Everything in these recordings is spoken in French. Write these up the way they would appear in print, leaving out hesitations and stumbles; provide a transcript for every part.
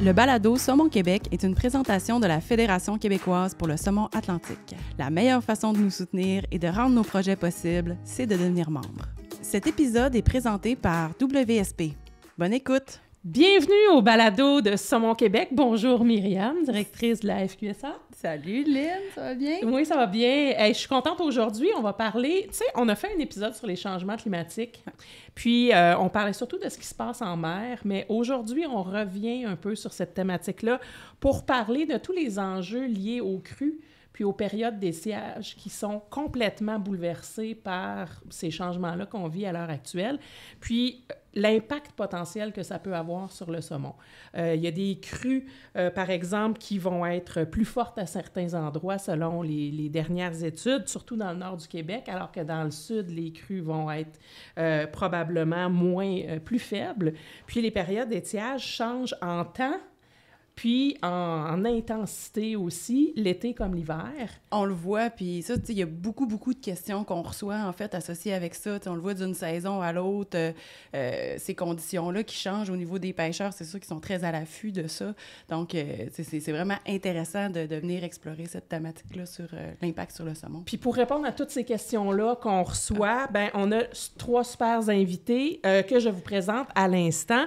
Le balado Saumon Québec est une présentation de la Fédération québécoise pour le saumon atlantique. La meilleure façon de nous soutenir et de rendre nos projets possibles, c'est de devenir membre. Cet épisode est présenté par WSP. Bonne écoute! Bienvenue au balado de Saumon Québec. Bonjour Myriam, directrice de la FQSA. Salut Lynn, ça va bien? Oui, ça va bien. Hey, je suis contente aujourd'hui. On va parler, tu sais, on a fait un épisode sur les changements climatiques. Puis, on parlait surtout de ce qui se passe en mer. Mais aujourd'hui, on revient un peu sur cette thématique-là pour parler de tous les enjeux liés aux crues puis aux périodes d'étiage qui sont complètement bouleversées par ces changements-là qu'on vit à l'heure actuelle. Puis, l'impact potentiel que ça peut avoir sur le saumon. Il y a des crues, par exemple, qui vont être plus fortes à certains endroits selon les dernières études, surtout dans le nord du Québec, alors que dans le sud, les crues vont être probablement plus faibles. Puis les périodes d'étiage changent en temps, puis en intensité aussi, l'été comme l'hiver. On le voit, puis ça, tu sais, il y a beaucoup de questions qu'on reçoit, en fait, associées avec ça. Tu sais, on le voit d'une saison à l'autre, ces conditions-là qui changent au niveau des pêcheurs, c'est sûr qu'ils sont très à l'affût de ça. Donc, c'est vraiment intéressant de venir explorer cette thématique-là sur l'impact sur le saumon. Puis pour répondre à toutes ces questions-là qu'on reçoit, ben on a trois super invités que je vous présente à l'instant.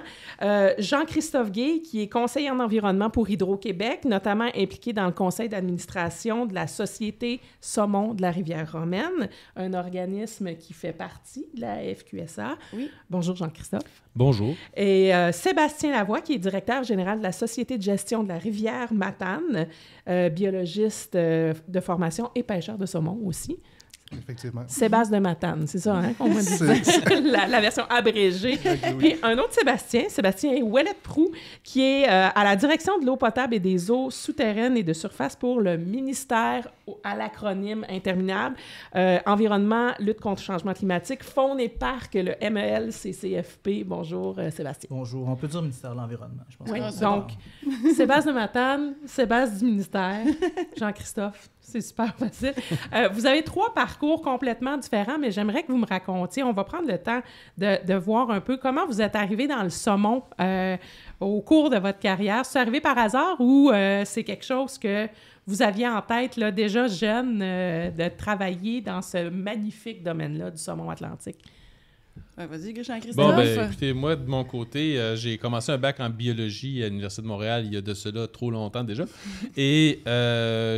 Jean-Christophe Guay, qui est conseiller en environnement pour Hydro-Québec, notamment impliqué dans le conseil d'administration de la Société Saumon de la Rivière-Romaine, un organisme qui fait partie de la FQSA. Oui. Bonjour Jean-Christophe. Bonjour. Et Sébastien Lavoie, qui est directeur général de la Société de gestion de la rivière Matane, biologiste de formation et pêcheur de saumon aussi. Effectivement. Sébastien de Matane, c'est ça, hein, qu'on m'a dit. la version abrégée. Puis un autre Sébastien Ouellet-Proux, qui est à la direction de l'eau potable et des eaux souterraines et de surface pour le ministère à l'acronyme interminable Environnement, lutte contre le changement climatique, Faune et Parc, le MEL-CCFP. Bonjour Sébastien. Bonjour, on peut dire ministère de l'Environnement, je pense. Oui, donc Sébastien de Matane, Sébastien du ministère, Jean-Christophe. C'est super facile. Vous avez trois parcours complètement différents, mais j'aimerais que vous me racontiez. On va prendre le temps de voir un peu comment vous êtes arrivé dans le saumon au cours de votre carrière. C'est arrivé par hasard ou c'est quelque chose que vous aviez en tête là, déjà jeune de travailler dans ce magnifique domaine-là du saumon atlantique? Ouais, vas-y, Jean-Christophe. Bon, ben, écoutez, moi, de mon côté, j'ai commencé un bac en biologie à l'Université de Montréal il y a de cela trop longtemps déjà. Et je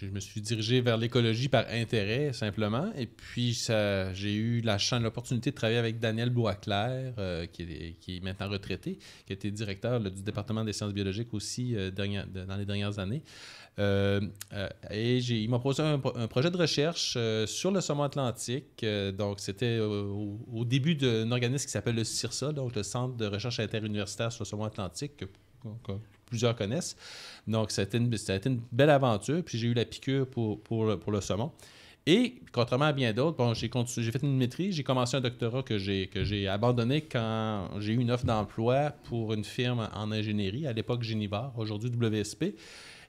me suis dirigé vers l'écologie par intérêt, simplement. Et puis, j'ai eu l'opportunité de travailler avec Daniel Boisclair, qui est maintenant retraité, qui a été directeur du département des sciences biologiques aussi dans les dernières années. Et il m'a proposé un projet de recherche sur le saumon atlantique. Donc, c'était au début d'un organisme qui s'appelle le CIRSA, donc le Centre de recherche interuniversitaire sur le saumon atlantique, que plusieurs connaissent. Donc, ça a été une belle aventure. Puis, j'ai eu la piqûre pour le saumon. Et, contrairement à bien d'autres, j'ai fait une maîtrise, j'ai commencé un doctorat que j'ai abandonné quand j'ai eu une offre d'emploi pour une firme en ingénierie, à l'époque Génivar, aujourd'hui WSP.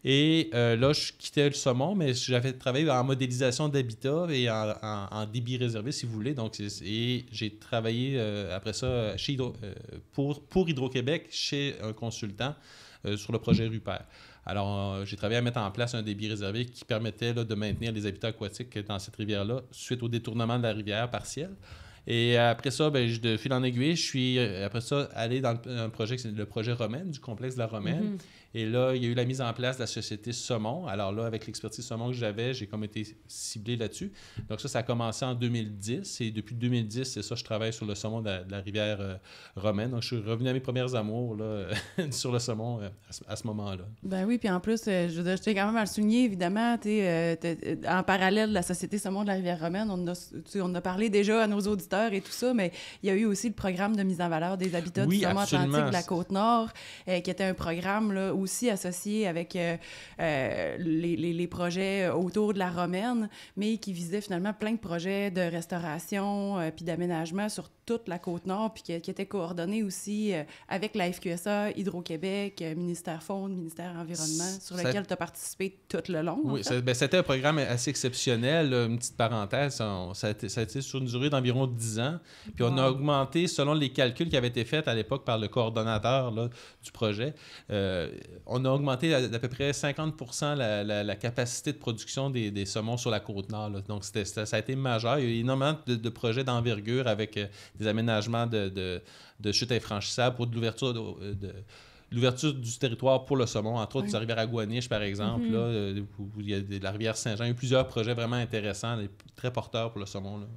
Et là, je quittais le saumon, mais j'avais travaillé en modélisation d'habitat et en débit réservé, si vous voulez. Donc, et j'ai travaillé après ça pour Hydro-Québec chez un consultant sur le projet Rupert. Alors, j'ai travaillé à mettre en place un débit réservé qui permettait de maintenir les habitats aquatiques dans cette rivière-là suite au détournement de la rivière partiel. Et après ça, de fil en aiguille, je suis après ça allé dans un projet, le projet Romaine, du complexe de la Romaine. Mm-hmm. Et là, il y a eu la mise en place de la société Saumon. Alors là, avec l'expertise Saumon que j'avais, j'ai comme été ciblé là-dessus. Donc ça a commencé en 2010. Et depuis 2010, c'est ça, je travaille sur le saumon de la rivière Romaine. Donc je suis revenu à mes premières amours là, sur le saumon à ce moment-là. Ben oui, puis en plus, je tiens quand même à le souligner, évidemment, en parallèle de la société Saumon de la rivière Romaine, on a parlé déjà à nos auditeurs et tout ça, mais il y a eu aussi le programme de mise en valeur des habitats du saumon atlantique de la Côte-Nord, qui était un programme là, aussi associé avec les projets autour de la Romaine, mais qui visait finalement plein de projets de restauration puis d'aménagement sur toute la Côte-Nord, puis qui était coordonné aussi avec la FQSA, Hydro-Québec, ministère Faune, ministère Environnement, sur lequel tu as participé tout le long. Oui, c'était un programme assez exceptionnel. Une petite parenthèse, ça a été sur une durée d'environ 10 ans. Puis on a augmenté, selon les calculs qui avaient été faits à l'époque par le coordonnateur là, du projet, on a augmenté d'à peu près 50% la capacité de production des saumons sur la Côte-Nord. Là. Donc, ça a été majeur. Il y a eu énormément de projets d'envergure avec des aménagements de chutes infranchissables pour de l'ouverture du territoire pour le saumon, entre autres la rivière Agouaniche, par exemple, là, où il y a la rivière Saint-Jean. Il y a eu plusieurs projets vraiment intéressants, très porteurs pour le saumon. Là.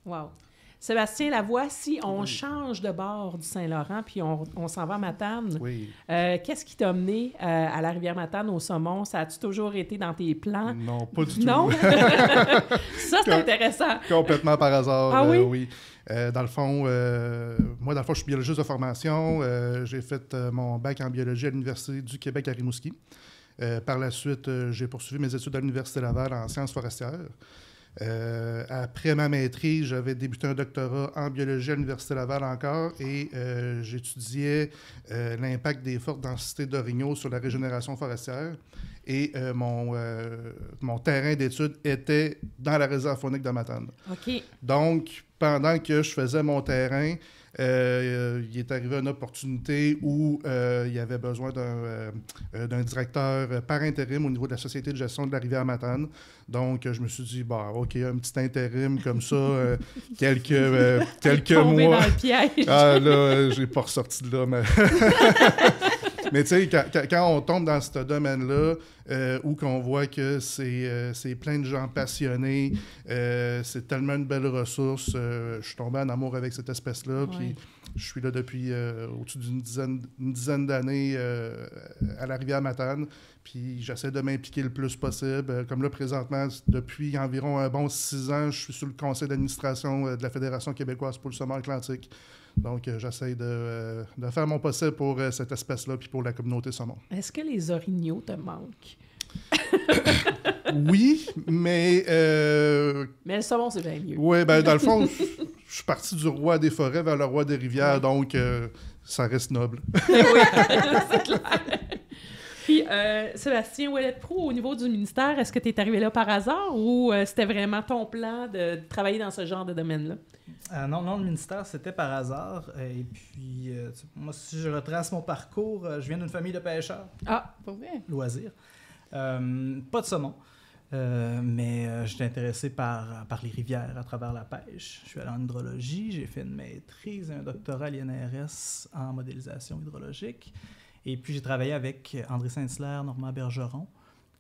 Wow. Sébastien Lavoie, si on change de bord du Saint-Laurent puis on s'en va à Matane, qu'est-ce qui t'a mené à la rivière Matane au saumon? Ça a-tu toujours été dans tes plans? Non, pas du tout. Non? Ça, c'est intéressant. Complètement par hasard, Ah oui? oui. Dans le fond, moi, je suis biologiste de formation. J'ai fait mon bac en biologie à l'Université du Québec à Rimouski. Par la suite, j'ai poursuivi mes études à l'Université Laval en sciences forestières. Après ma maîtrise, j'avais débuté un doctorat en biologie à l'Université Laval encore et j'étudiais l'impact des fortes densités d'orignaux sur la régénération forestière. Et mon terrain d'études était dans la réserve faunique de Matane. OK. Donc, pendant que je faisais mon terrain, il est arrivé une opportunité où il y avait besoin d'un directeur par intérim au niveau de la Société de gestion de la rivière Matane. Donc, je me suis dit, OK, un petit intérim comme ça, quelques Tombé mois. dans le piège. Ah là, j'ai pas ressorti de là, mais... Mais tu sais, quand on tombe dans ce domaine-là, où qu'on voit que c'est plein de gens passionnés, c'est tellement une belle ressource, je suis tombé en amour avec cette espèce-là, puis je suis là depuis au-dessus d'une dizaine d'années à la rivière Matane, puis j'essaie de m'impliquer le plus possible. Comme là, présentement, depuis environ un bon 6 ans, je suis sur le conseil d'administration de la Fédération québécoise pour le saumon atlantique. Donc, j'essaie de faire mon possible pour cette espèce-là puis pour la communauté saumon. Est-ce que les orignaux te manquent? Oui, mais... Mais le saumon, c'est bien mieux. Oui, bien, dans le fond, je suis parti du roi des forêts vers le roi des rivières, donc ça reste noble. Oui, c'est clair. Puis, Sébastien Ouellet-Proulx, au niveau du ministère, est-ce que tu es arrivé là par hasard ou c'était vraiment ton plan de travailler dans ce genre de domaine-là? Non, le ministère, c'était par hasard. Et puis, moi, si je retrace mon parcours, je viens d'une famille de pêcheurs. Ah, pas vrai. Loisirs. Pas de saumon. Mais j'étais intéressé par les rivières à travers la pêche. Je suis allé en hydrologie, j'ai fait une maîtrise et un doctorat à l'INRS en modélisation hydrologique. Et puis j'ai travaillé avec André Saint-Hilaire, Normand Bergeron,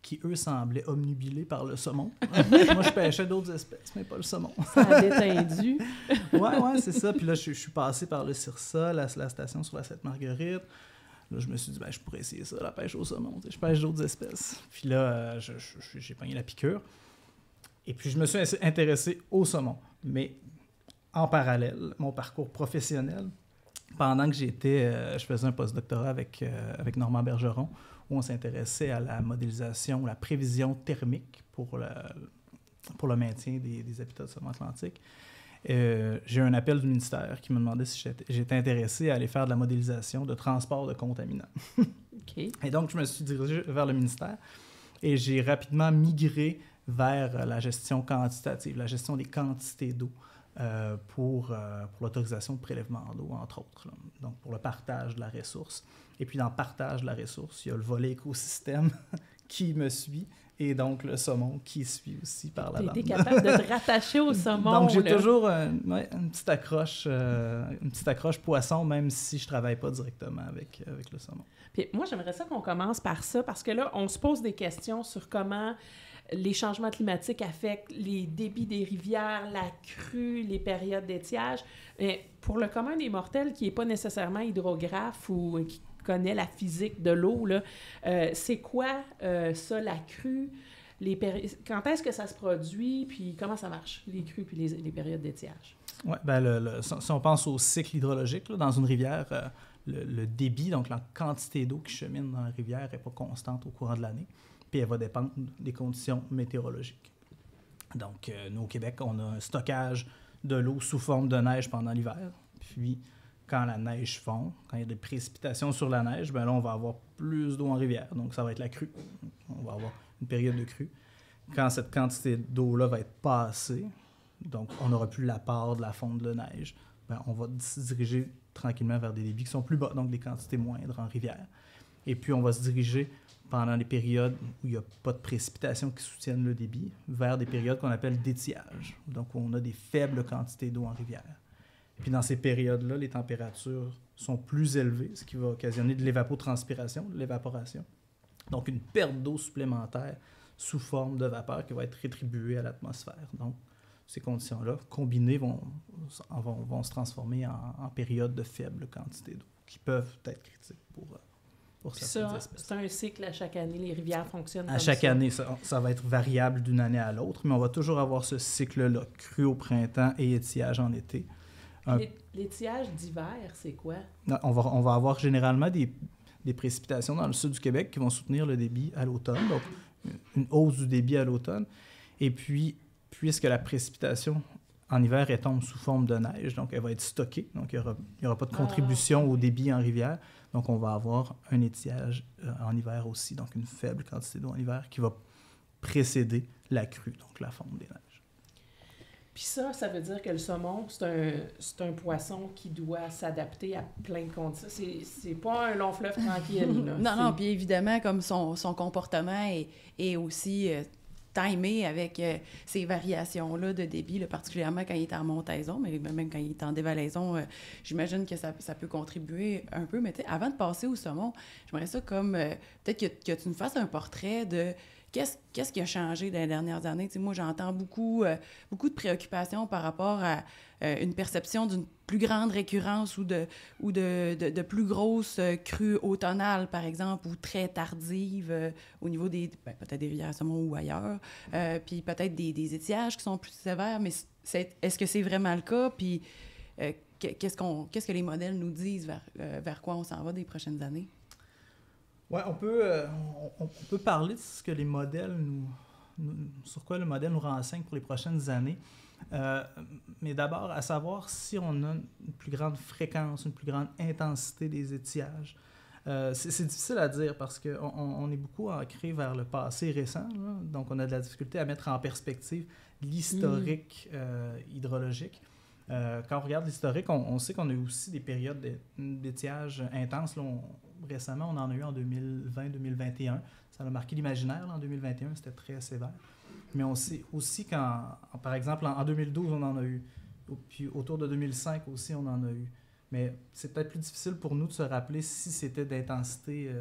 qui, eux, semblaient omnubilés par le saumon. Moi, je pêchais d'autres espèces, mais pas le saumon. Ça a détendu. Ouais, c'est ça. Puis là, je suis passé par le CIRSA, la station sur la Sainte-Marguerite. Là, je me suis dit, je pourrais essayer ça, la pêche au saumon. Je pêche d'autres espèces. Puis là, j'ai pogné la piqûre. Et puis, je me suis intéressé au saumon. Mais en parallèle, mon parcours professionnel, pendant que je faisais un postdoctorat avec Normand Bergeron, où on s'intéressait à la modélisation, la prévision thermique pour le maintien des habitats de saumon atlantique. J'ai eu un appel du ministère qui me demandait si j'étais intéressé à aller faire de la modélisation de transport de contaminants. Okay. Et donc, je me suis dirigé vers le ministère et j'ai rapidement migré vers la gestion quantitative, la gestion des quantités d'eau pour l'autorisation de prélèvement d'eau, entre autres. Là. Donc, pour le partage de la ressource. Et puis, dans le partage de la ressource, il y a le volet écosystème qui me suit et donc le saumon qui suit aussi par la bande. Tu étais capable de te rattacher au saumon. Donc, j'ai toujours une petite accroche poisson, même si je ne travaille pas directement avec le saumon. Puis moi, j'aimerais ça qu'on commence par ça, parce que là, on se pose des questions sur comment les changements climatiques affectent les débits des rivières, la crue, les périodes d'étiage. Mais pour le commun des mortels qui n'est pas nécessairement hydrographe ou qui connaît la physique de l'eau, là, c'est quoi ça, la crue? Quand est-ce que ça se produit? Puis comment ça marche, les crues puis les périodes d'étiage? Oui, si on pense au cycle hydrologique, là, dans une rivière, le débit, donc la quantité d'eau qui chemine dans la rivière, n'est pas constante au courant de l'année. Puis elle va dépendre des conditions météorologiques. Donc, nous, au Québec, on a un stockage de l'eau sous forme de neige pendant l'hiver. Puis, quand la neige fond, quand il y a des précipitations sur la neige, là, on va avoir plus d'eau en rivière. Donc, ça va être la crue. On va avoir une période de crue. Quand cette quantité d'eau-là va être passée, donc on n'aura plus l'apport de la fonte de neige. Ben, on va se diriger tranquillement vers des débits qui sont plus bas, donc des quantités moindres en rivière. Et puis on va se diriger pendant les périodes où il n'y a pas de précipitations qui soutiennent le débit, vers des périodes qu'on appelle d'étiage, donc où on a des faibles quantités d'eau en rivière. Puis dans ces périodes-là, les températures sont plus élevées, ce qui va occasionner de l'évapotranspiration, de l'évaporation. Donc une perte d'eau supplémentaire sous forme de vapeur qui va être rétribuée à l'atmosphère. Donc ces conditions-là, combinées, vont se transformer en périodes de faible quantité d'eau, qui peuvent être critiques pour certaines espèces. C'est un cycle à chaque année, les rivières fonctionnent à chaque année, ça va être variable d'une année à l'autre, mais on va toujours avoir ce cycle-là, crue au printemps et étiage en été. L'étiage d'hiver, c'est quoi? On va avoir généralement des précipitations dans le sud du Québec qui vont soutenir le débit à l'automne, donc une hausse du débit à l'automne. Et puis, puisque la précipitation en hiver, elle tombe sous forme de neige, donc elle va être stockée, donc il n'y aura pas de contribution au débit en rivière, donc on va avoir un étiage en hiver aussi, donc une faible quantité d'eau en hiver qui va précéder la crue, donc la fonte des neiges. Puis ça veut dire que le saumon, c'est un poisson qui doit s'adapter à plein de conditions. C'est pas un long fleuve tranquille. Là. Non, puis évidemment, comme son comportement est aussi timé avec ces variations-là de débit, là, particulièrement quand il est en montaison, mais même quand il est en dévalaison, j'imagine que ça peut contribuer un peu. Mais avant de passer au saumon, j'aimerais ça comme peut-être que tu nous fasses un portrait de qu'est-ce qui a changé dans les dernières années. Moi, j'entends beaucoup de préoccupations par rapport à une perception d'une plus grande récurrence ou de plus grosses crues automnales, par exemple, ou très tardives au niveau peut-être des rivières à saumon ou ailleurs, puis peut-être des étiages qui sont plus sévères, mais est-ce que c'est vraiment le cas? Puis qu'est-ce que les modèles nous disent vers quoi on s'en va des prochaines années? Oui, on peut parler de ce que les modèles sur quoi le modèle nous renseigne pour les prochaines années. Mais d'abord, à savoir si on a une plus grande fréquence, une plus grande intensité des étiages. C'est difficile à dire parce qu'on est beaucoup ancré vers le passé récent, là, donc on a de la difficulté à mettre en perspective l'historique hydrologique. Quand on regarde l'historique, on sait qu'on a eu aussi des périodes d'étiage intenses. Là, récemment, on en a eu en 2020-2021. Ça a marqué l'imaginaire. Là, en 2021, c'était très sévère. Mais on sait aussi par exemple, en 2012, on en a eu. Puis autour de 2005 aussi, on en a eu. Mais c'est peut-être plus difficile pour nous de se rappeler si c'était d'intensité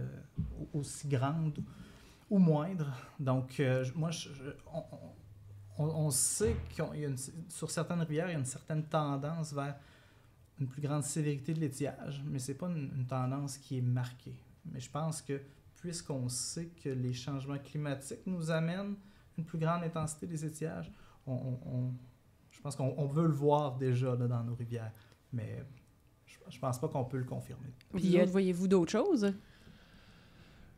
aussi grande ou moindre. Donc, on sait sur certaines rivières, il y a une certaine tendance vers une plus grande sévérité de l'étiage, mais ce n'est pas une tendance qui est marquée. Mais je pense que, puisqu'on sait que les changements climatiques nous amènent une plus grande intensité des étiages, je pense qu'on veut le voir déjà là, dans nos rivières. Mais je ne pense pas qu'on peut le confirmer. Puis, voyez-vous d'autres choses?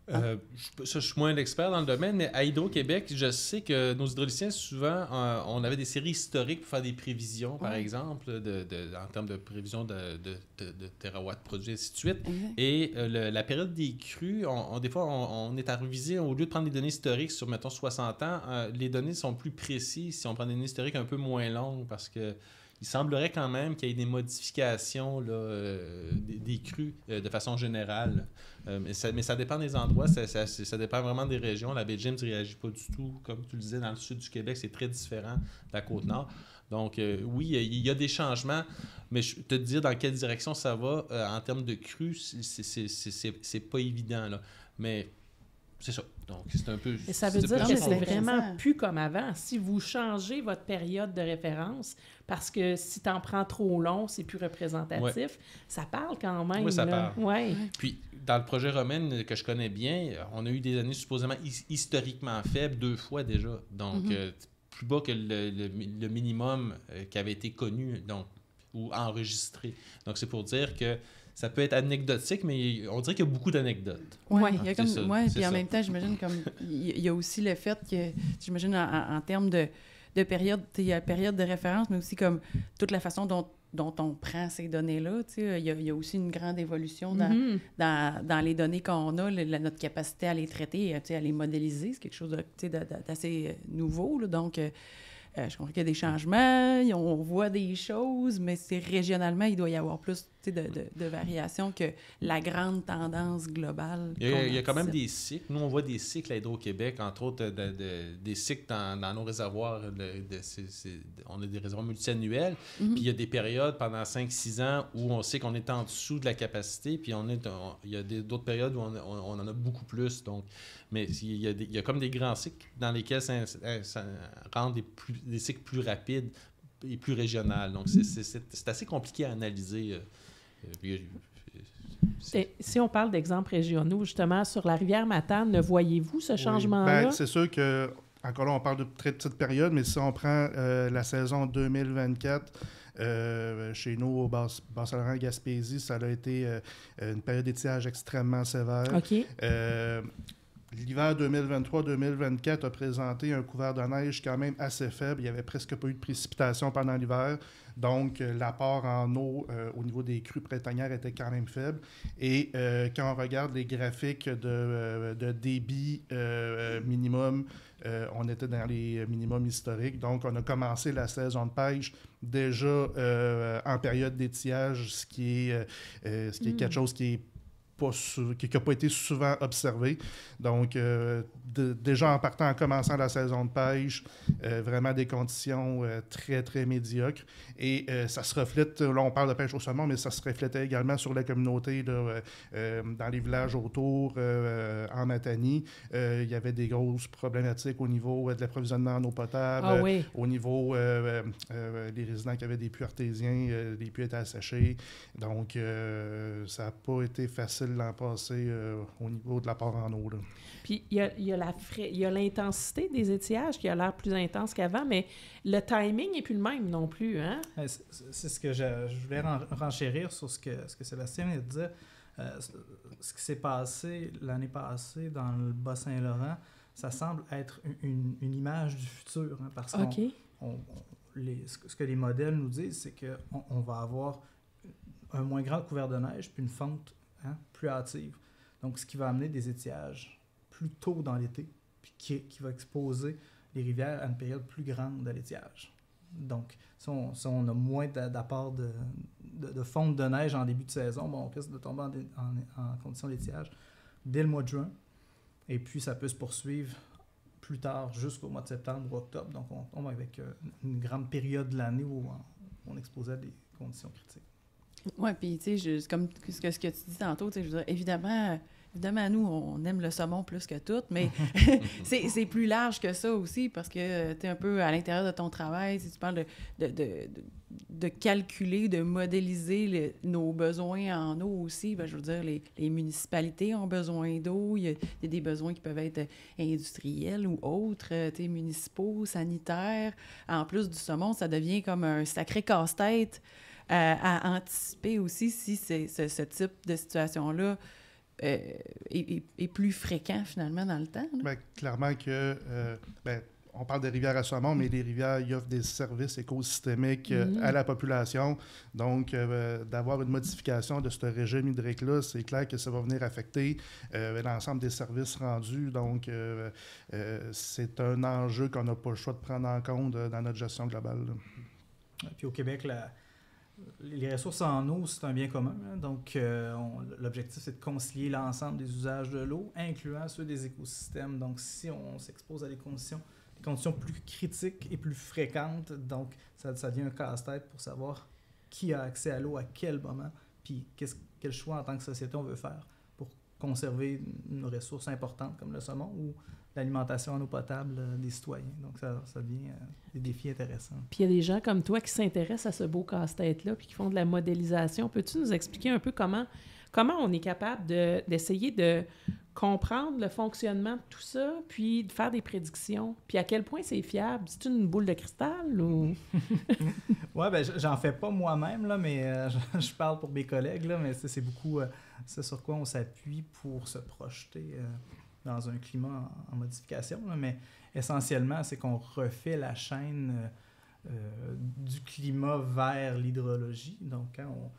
Je suis moins l'expert dans le domaine, mais à Hydro-Québec, je sais que nos hydrauliciens, souvent, on avait des séries historiques pour faire des prévisions, par exemple, en termes de prévision de terawatts produits, et ainsi de suite. Et la période des crues, des fois, on est à reviser, au lieu de prendre des données historiques sur, mettons, 60 ans, les données sont plus précises si on prend des données historiques un peu moins longues, parce que il semblerait quand même qu'il y ait des modifications là, des crues de façon générale. Mais ça dépend des endroits, ça dépend vraiment des régions. La baie de James ne réagit pas du tout. Comme tu le disais, dans le sud du Québec, c'est très différent de la Côte-Nord. Donc, oui, il y a des changements, mais te dire dans quelle direction ça va en termes de crues, c'est pas évident. Là. Mais c'est ça. Donc, c'est un peu... Et ça veut dire que c'est vraiment plus comme avant. Si vous changez votre période de référence, parce que si tu en prends trop long, c'est plus représentatif, ça parle quand même. Oui, ça là. parle. Ouais. Puis, dans le projet Romaine que je connais bien, on a eu des années supposément historiquement faibles 2 fois déjà. Donc, plus bas que le minimum qui avait été connu ou enregistré. Donc, c'est pour dire que ça peut être anecdotique, mais on dirait qu'il y a beaucoup d'anecdotes. Oui, il y a comme puis en même temps, j'imagine comme il y a aussi le fait que j'imagine en termes de période, il y a la période de référence, mais aussi comme toute la façon dont on prend ces données-là, il y a aussi une grande évolution dans les données qu'on a, notre capacité à les traiter, à les modéliser, c'est quelque chose d'assez nouveau, là, donc je comprends qu'il y a des changements, on voit des choses, mais c'est régionalement, il doit y avoir plus de variations que la grande tendance globale. Il y a quand même des cycles. Nous, on voit des cycles à Hydro-Québec, entre autres des cycles dans nos réservoirs. On a des réservoirs multiannuels. Puis il y a des périodes pendant 5-6 ans où on sait qu'on est en dessous de la capacité. Puis il y a d'autres périodes où on en a beaucoup plus. Donc, mais il y a comme des grands cycles dans lesquels ça rend des cycles plus rapides et plus régionales. Donc, c'est assez compliqué à analyser. Si on parle d'exemples régionaux, justement, sur la rivière Matane, le voyez-vous, ce changement-là? Ben, c'est sûr que, encore là, on parle de très petite période, mais si on prend la saison 2024, chez nous, au Bas-Saint-Laurent-Gaspésie, ça a été une période d'étiage extrêmement sévère. OK. L'hiver 2023-2024 a présenté un couvert de neige quand même assez faible. Il n'y avait presque pas eu de précipitations pendant l'hiver. Donc, l'apport en eau au niveau des crues printanières était quand même faible. Et quand on regarde les graphiques de débit minimum, on était dans les minimums historiques. Donc, on a commencé la saison de pêche déjà en période d'étiage, ce qui est quelque chose qui est qui n'a pas été souvent observé. Donc, déjà en partant, en commençant la saison de pêche, vraiment des conditions très, très médiocres. Et ça se reflète, là on parle de pêche au saumon, mais ça se reflétait également sur la communauté, là, dans les villages autour, en Matanie. Il y avait des grosses problématiques au niveau de l'approvisionnement en eau potable, au niveau des résidents qui avaient des puits artésiens, les puits étaient asséchés. Donc, ça n'a pas été facile l'an passé au niveau de l'apport en eau. Là. Puis il y a l'intensité des étiages qui a l'air plus intense qu'avant, mais le timing n'est plus le même non plus, hein? C'est ce que je voulais renchérir sur ce que Sébastien vient de dire. Ce qui s'est passé l'année passée dans le Bas-Saint-Laurent, ça semble être une image du futur, hein, parce que ce que les modèles nous disent, c'est qu'on va avoir un moins grand couvert de neige puis une fonte plus hâtive. Donc, ce qui va amener des étiages plus tôt dans l'été, puis qui va exposer les rivières à une période plus grande de l'étiage. Donc, si on a moins d'apport de fonte de neige en début de saison, on risque de tomber en condition d'étiage dès le mois de juin. Et puis, ça peut se poursuivre plus tard, jusqu'au mois de septembre ou octobre. Donc, on tombe avec une grande période de l'année où on est exposé à des conditions critiques. Oui, puis tu sais, comme ce que tu dis tantôt, je veux dire, évidemment, nous, on aime le saumon plus que tout, mais c'est plus large que ça aussi, parce que tu es un peu à l'intérieur de ton travail, si tu parles de calculer, de modéliser nos besoins en eau aussi, ben, je veux dire, les municipalités ont besoin d'eau, il y a des besoins qui peuvent être industriels ou autres, municipaux, sanitaires. En plus du saumon, ça devient comme un sacré casse-tête à anticiper aussi si ce type de situation-là est plus fréquent finalement dans le temps. Bien, clairement que on parle des rivières à saumon, mais les rivières y offrent des services écosystémiques à la population. Donc, d'avoir une modification de ce régime hydrique-là, c'est clair que ça va venir affecter l'ensemble des services rendus. Donc, c'est un enjeu qu'on n'a pas le choix de prendre en compte dans notre gestion globale. Puis au Québec, les ressources en eau, c'est un bien commun. Hein? Donc, l'objectif, c'est de concilier l'ensemble des usages de l'eau, incluant ceux des écosystèmes. Donc, si on s'expose à des conditions plus critiques et plus fréquentes, donc ça devient un casse-tête pour savoir qui a accès à l'eau à quel moment, puis quel choix en tant que société on veut faire pour conserver une ressource importante comme le saumon ou l'alimentation en eau potable des citoyens. Donc, ça devient des défis intéressants. Puis il y a des gens comme toi qui s'intéressent à ce beau casse-tête-là puis qui font de la modélisation. Peux-tu nous expliquer un peu comment on est capable d'essayer de comprendre le fonctionnement de tout ça, puis de faire des prédictions? Puis à quel point c'est fiable? C'est une boule de cristal ou... Oui, bien, j'en fais pas moi-même, là, mais je parle pour mes collègues, là, mais c'est beaucoup c'est sur quoi on s'appuie pour se projeter dans un climat en modification, là, mais essentiellement, c'est qu'on refait la chaîne du climat vers l'hydrologie. Donc, quand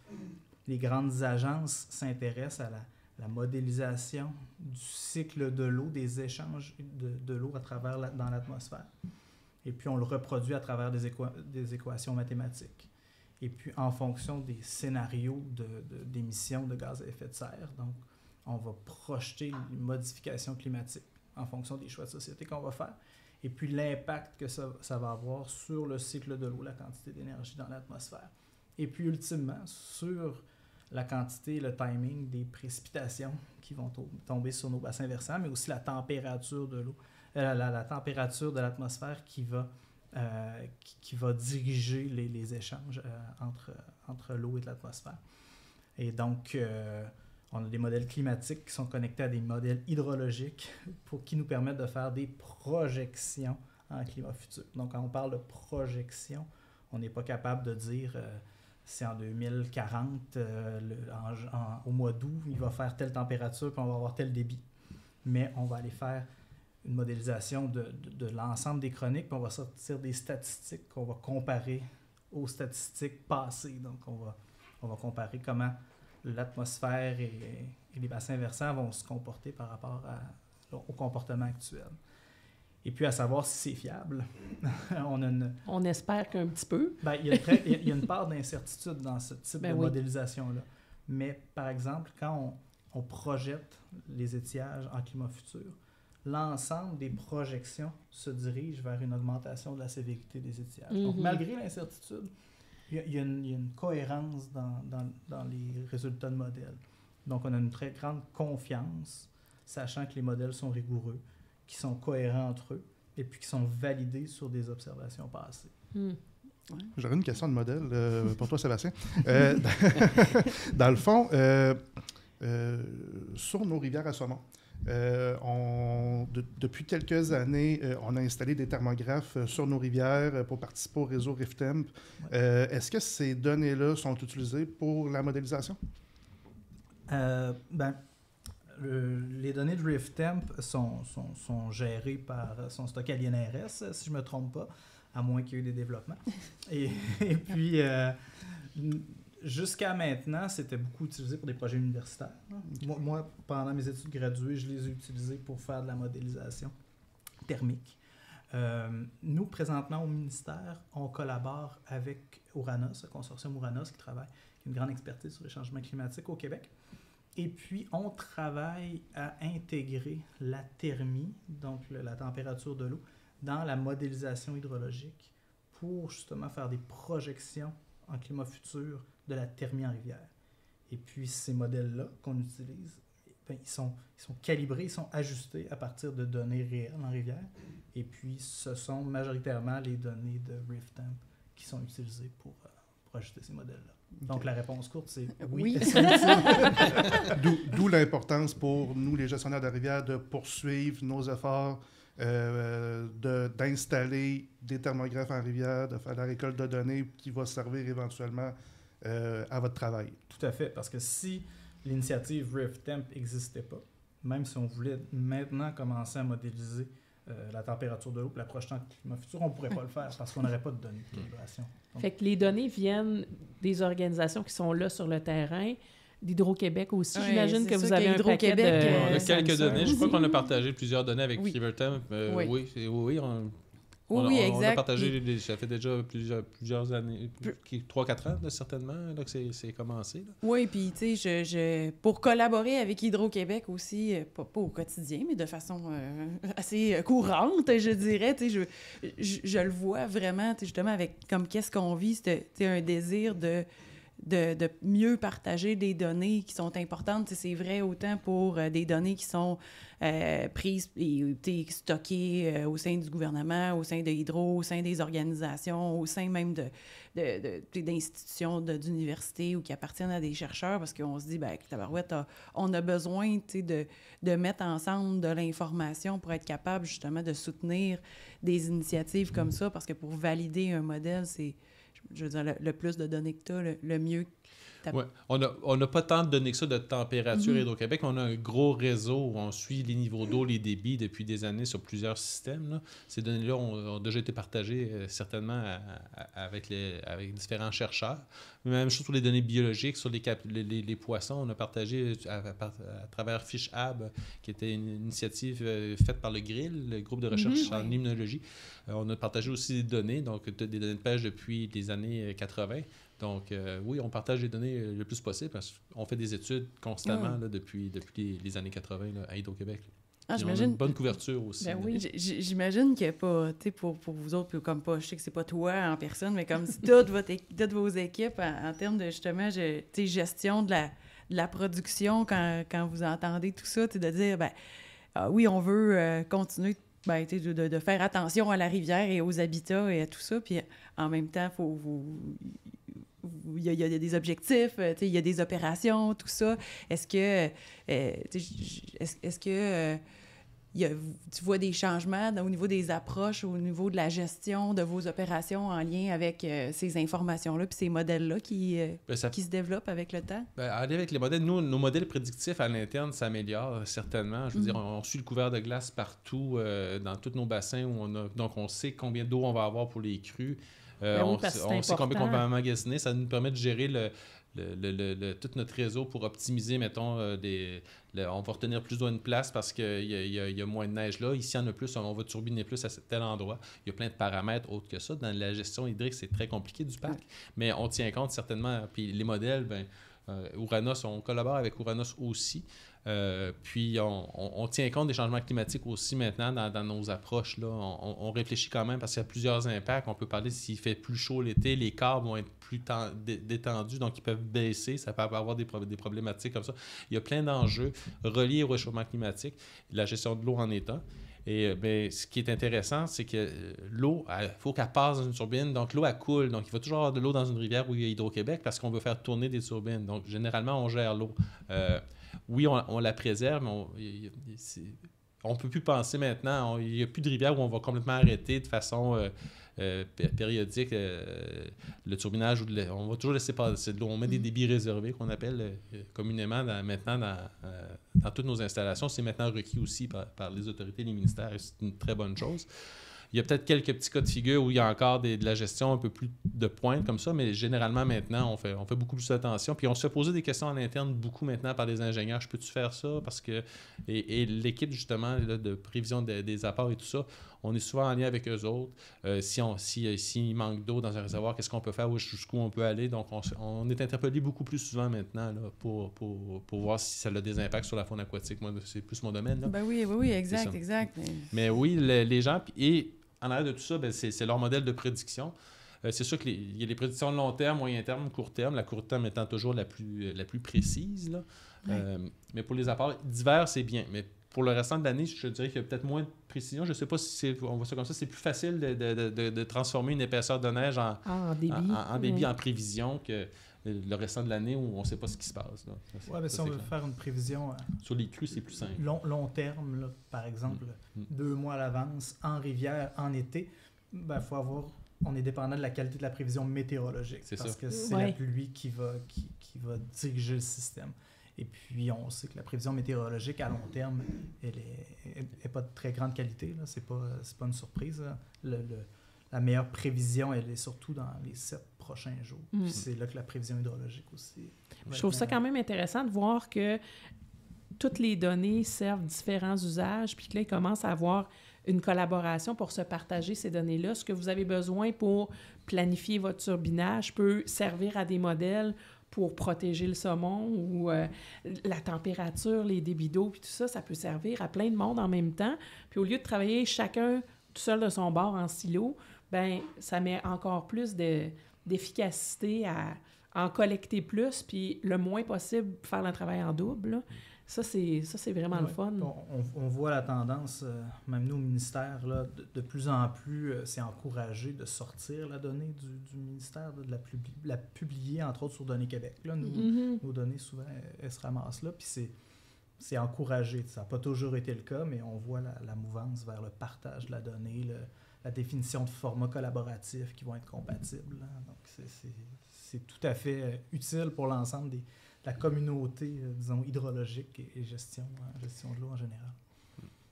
les grandes agences s'intéressent à la modélisation du cycle de l'eau, des échanges de l'eau à travers dans l'atmosphère. Et puis, on le reproduit à travers des équations mathématiques. Et puis, en fonction des scénarios d'émissions de gaz à effet de serre, donc, on va projeter une modification climatique en fonction des choix de société qu'on va faire. Et puis, l'impact que ça va avoir sur le cycle de l'eau, la quantité d'énergie dans l'atmosphère. Et puis, ultimement, sur la quantité et le timing des précipitations qui vont tomber sur nos bassins versants, mais aussi la température de l'eau, la température de l'atmosphère qui va diriger les échanges entre l'eau et l'atmosphère. Et donc, on a des modèles climatiques qui sont connectés à des modèles hydrologiques qui nous permettent de faire des projections en climat futur. Donc, quand on parle de projection, on n'est pas capable de dire c'est en 2040, au mois d'août, il va faire telle température puis on va avoir tel débit. Mais on va aller faire une modélisation de l'ensemble des chroniques, puis on va sortir des statistiques qu'on va comparer aux statistiques passées. Donc, on va comparer comment l'atmosphère et les bassins versants vont se comporter par rapport au comportement actuel. Et puis, à savoir si c'est fiable. On espère qu'un petit peu. Ben, il y a une part d'incertitude dans ce type de modélisation-là. Mais, par exemple, quand on projette les étiages en climat futur, l'ensemble des projections se dirige vers une augmentation de la sévérité des étiages. Donc, malgré l'incertitude, il y a une cohérence dans les résultats de modèles. Donc, on a une très grande confiance, sachant que les modèles sont rigoureux, qui sont cohérents entre eux, et puis qui sont validés sur des observations passées. J'aurais une question de modèle pour toi, Sébastien. Dans le fond, sur nos rivières à saumon, depuis quelques années, on a installé des thermographes sur nos rivières pour participer au réseau RIFTEMP. Est-ce que ces données-là sont utilisées pour la modélisation? Les données de RIFTEMP sont gérées sont stockées à l'INRS, si je ne me trompe pas, à moins qu'il y ait eu des développements. Et puis, jusqu'à maintenant, c'était beaucoup utilisé pour des projets universitaires. Moi, pendant mes études graduées, je les ai utilisés pour faire de la modélisation thermique. Nous, présentement, au ministère, on collabore avec Ouranos, le consortium Ouranos qui a une grande expertise sur les changements climatiques au Québec. Et puis, on travaille à intégrer la thermie, donc la température de l'eau, dans la modélisation hydrologique pour justement faire des projections en climat futur de la thermie en rivière. Et puis, ces modèles-là qu'on utilise, ils sont calibrés, ils sont ajustés à partir de données réelles en rivière. Et puis, ce sont majoritairement les données de RIFTEMP qui sont utilisées pour ajuster ces modèles-là. Donc, la réponse courte, c'est oui. D'où l'importance pour nous, les gestionnaires de rivière, de poursuivre nos efforts, d'installer des thermographes en rivière, de faire la récolte de données qui va servir éventuellement à votre travail. Tout à fait, parce que si l'initiative RIFTEMP n'existait pas, même si on voulait maintenant commencer à modéliser la température de l'eau pour la prochaine climat futur, on ne pourrait pas le faire parce qu'on n'aurait pas de données de calibration. Donc, fait que les données viennent des organisations qui sont là sur le terrain, d'Hydro-Québec aussi. J'imagine que vous avez un paquet de... On a quelques données. Je crois qu'on a partagé plusieurs données avec RIFTEMP. Oui, exact. On a partagé, ça fait déjà plusieurs années, 3-4 ans, là, certainement, là, que c'est commencé. Là. Oui, puis tu sais, pour collaborer avec Hydro-Québec aussi, pas au quotidien, mais de façon assez courante, je dirais, tu sais, je le vois vraiment, tu sais, justement, avec comme qu'est-ce qu'on vit, c'est un désir de mieux partager des données qui sont importantes. C'est vrai autant pour des données qui sont prises et stockées au sein du gouvernement, au sein de Hydro, au sein des organisations, au sein même d'institutions d'universités ou qui appartiennent à des chercheurs, parce qu'on se dit, ben, tabarouette, on a besoin de mettre ensemble de l'information pour être capable justement de soutenir des initiatives comme ça, parce que pour valider un modèle, c'est... Je veux dire, le plus de données que tu as, le mieux Ouais. On n'a pas tant de données que ça de température Hydro-Québec. On a un gros réseau où on suit les niveaux d'eau, les débits depuis des années sur plusieurs systèmes, là. Ces données-là ont déjà été partagées certainement avec différents chercheurs. Même chose sur les données biologiques, sur les poissons. On a partagé à travers FishHab, qui était une initiative faite par le GRIL, le groupe de recherche en immunologie. On a partagé aussi des données, donc des données de pêche depuis les années 80. Donc, oui, on partage les données le plus possible parce qu'on fait des études constamment là, depuis les années 80 là, à Hydro-Québec. J'imagine. On a une bonne couverture aussi. Ben oui. J'imagine qu'il n'y a pas, tu sais, pour vous autres, puis comme pas, je sais que c'est pas toi en personne, mais comme si toutes vos équipes, en termes de justement, tu sais, gestion de la production, quand vous entendez tout ça, tu sais, de dire, oui, on veut continuer de faire attention à la rivière et aux habitats et à tout ça, puis en même temps, il y a des objectifs, il y a des opérations, tout ça. Est-ce que tu vois des changements au niveau des approches, au niveau de la gestion de vos opérations en lien avec ces informations-là puis ces modèles-là qui se développent avec le temps? Aller avec les modèles, nos modèles prédictifs à l'interne s'améliorent certainement. Je veux dire, on suit le couvert de glace partout, dans tous nos bassins donc on sait combien d'eau on va avoir pour les crues. On sait combien on va emmagasiner. Ça nous permet de gérer tout notre réseau pour optimiser, mettons, on va retenir plus d'eau à une place parce qu'il y a moins de neige là. Ici, il y en a plus, on va turbiner plus à tel endroit. Il y a plein de paramètres autres que ça. Dans la gestion hydrique, c'est très compliqué du parc, mais on tient compte certainement. Puis les modèles, Ouranos, on collabore avec Ouranos aussi. Puis on tient compte des changements climatiques aussi maintenant dans nos approches. Là. On réfléchit quand même parce qu'il y a plusieurs impacts. On peut parler s'il fait plus chaud l'été, les câbles vont être plus détendus, donc ils peuvent baisser. Ça peut avoir des problématiques comme ça. Il y a plein d'enjeux reliés au réchauffement climatique, la gestion de l'eau en état. Et ce qui est intéressant, c'est que l'eau, il faut qu'elle passe dans une turbine. Donc, l'eau, elle coule. Donc, il va toujours avoir de l'eau dans une rivière où il y a Hydro-Québec parce qu'on veut faire tourner des turbines. Donc, généralement, on gère l'eau. Oui, on la préserve, mais on ne peut plus penser maintenant. Il n'y a plus de rivière où on va complètement arrêter de façon périodique le turbinage. On va toujours laisser passer de l'eau. On met des débits réservés qu'on appelle communément maintenant dans toutes nos installations. C'est maintenant requis aussi par les autorités et les ministères. Et c'est une très bonne chose. Il y a peut-être quelques petits cas de figure où il y a encore de la gestion un peu plus de pointe comme ça, mais généralement maintenant, on fait beaucoup plus attention. Puis on se fait poser des questions en interne beaucoup maintenant par les ingénieurs. Je peux-tu faire ça? Parce que et l'équipe justement là, de prévision des apports et tout ça, on est souvent en lien avec eux autres. S'il manque d'eau dans un réservoir, qu'est-ce qu'on peut faire? Jusqu'où on peut aller? Donc on est interpellé beaucoup plus souvent maintenant là, pour voir si ça a des impacts sur la faune aquatique. Moi, c'est plus mon domaine. Là. Ben oui, exact. Mais oui, les gens... Et en arrière de tout ça, c'est leur modèle de prédiction. C'est sûr qu'il y a les prédictions de long terme, moyen terme, court terme. La court terme étant toujours la plus précise. Là. Mais pour les apports d'hiver, c'est bien. Mais pour le restant de l'année, je dirais qu'il y a peut-être moins de précision. Je ne sais pas si on voit ça comme ça. C'est plus facile de transformer une épaisseur de neige en débit, en prévision que le restant de l'année où on ne sait pas ce qui se passe. Oui, mais si on veut faire une prévision sur les crues, c'est plus simple. Long terme, là, par exemple, 2 mois à l'avance, en rivière, en été, faut avoir... On est dépendant de la qualité de la prévision météorologique. Parce que c'est la pluie qui va diriger le système. Et puis, on sait que la prévision météorologique, à long terme, elle n'est pas de très grande qualité. Là. C'est pas une surprise. La meilleure prévision, elle est surtout dans les 7 prochains jours. Puis c'est là que la prévision hydrologique aussi. Je trouve ça quand même intéressant de voir que toutes les données servent différents usages, puis que là, ils commencent à avoir une collaboration pour se partager ces données-là. Ce que vous avez besoin pour planifier votre turbinage peut servir à des modèles pour protéger le saumon ou la température, les débits d'eau, puis tout ça, ça peut servir à plein de monde en même temps. Puis au lieu de travailler chacun tout seul de son bord en silo, ça met encore plus d'efficacité à en collecter plus, puis le moins possible faire le travail en double. Là. Ça, c'est vraiment le fun. On voit la tendance, même nous au ministère, là, de plus en plus, c'est encouragé de sortir la donnée du ministère, de la publier, entre autres, sur Données Québec. Là, nos données, souvent, elles se ramassent là, puis c'est encouragé. Ça n'a pas toujours été le cas, mais on voit la mouvance vers le partage de la donnée, la définition de formats collaboratifs qui vont être compatibles. Là. Donc, c'est tout à fait utile pour l'ensemble de la communauté, disons, hydrologique et gestion de l'eau en général.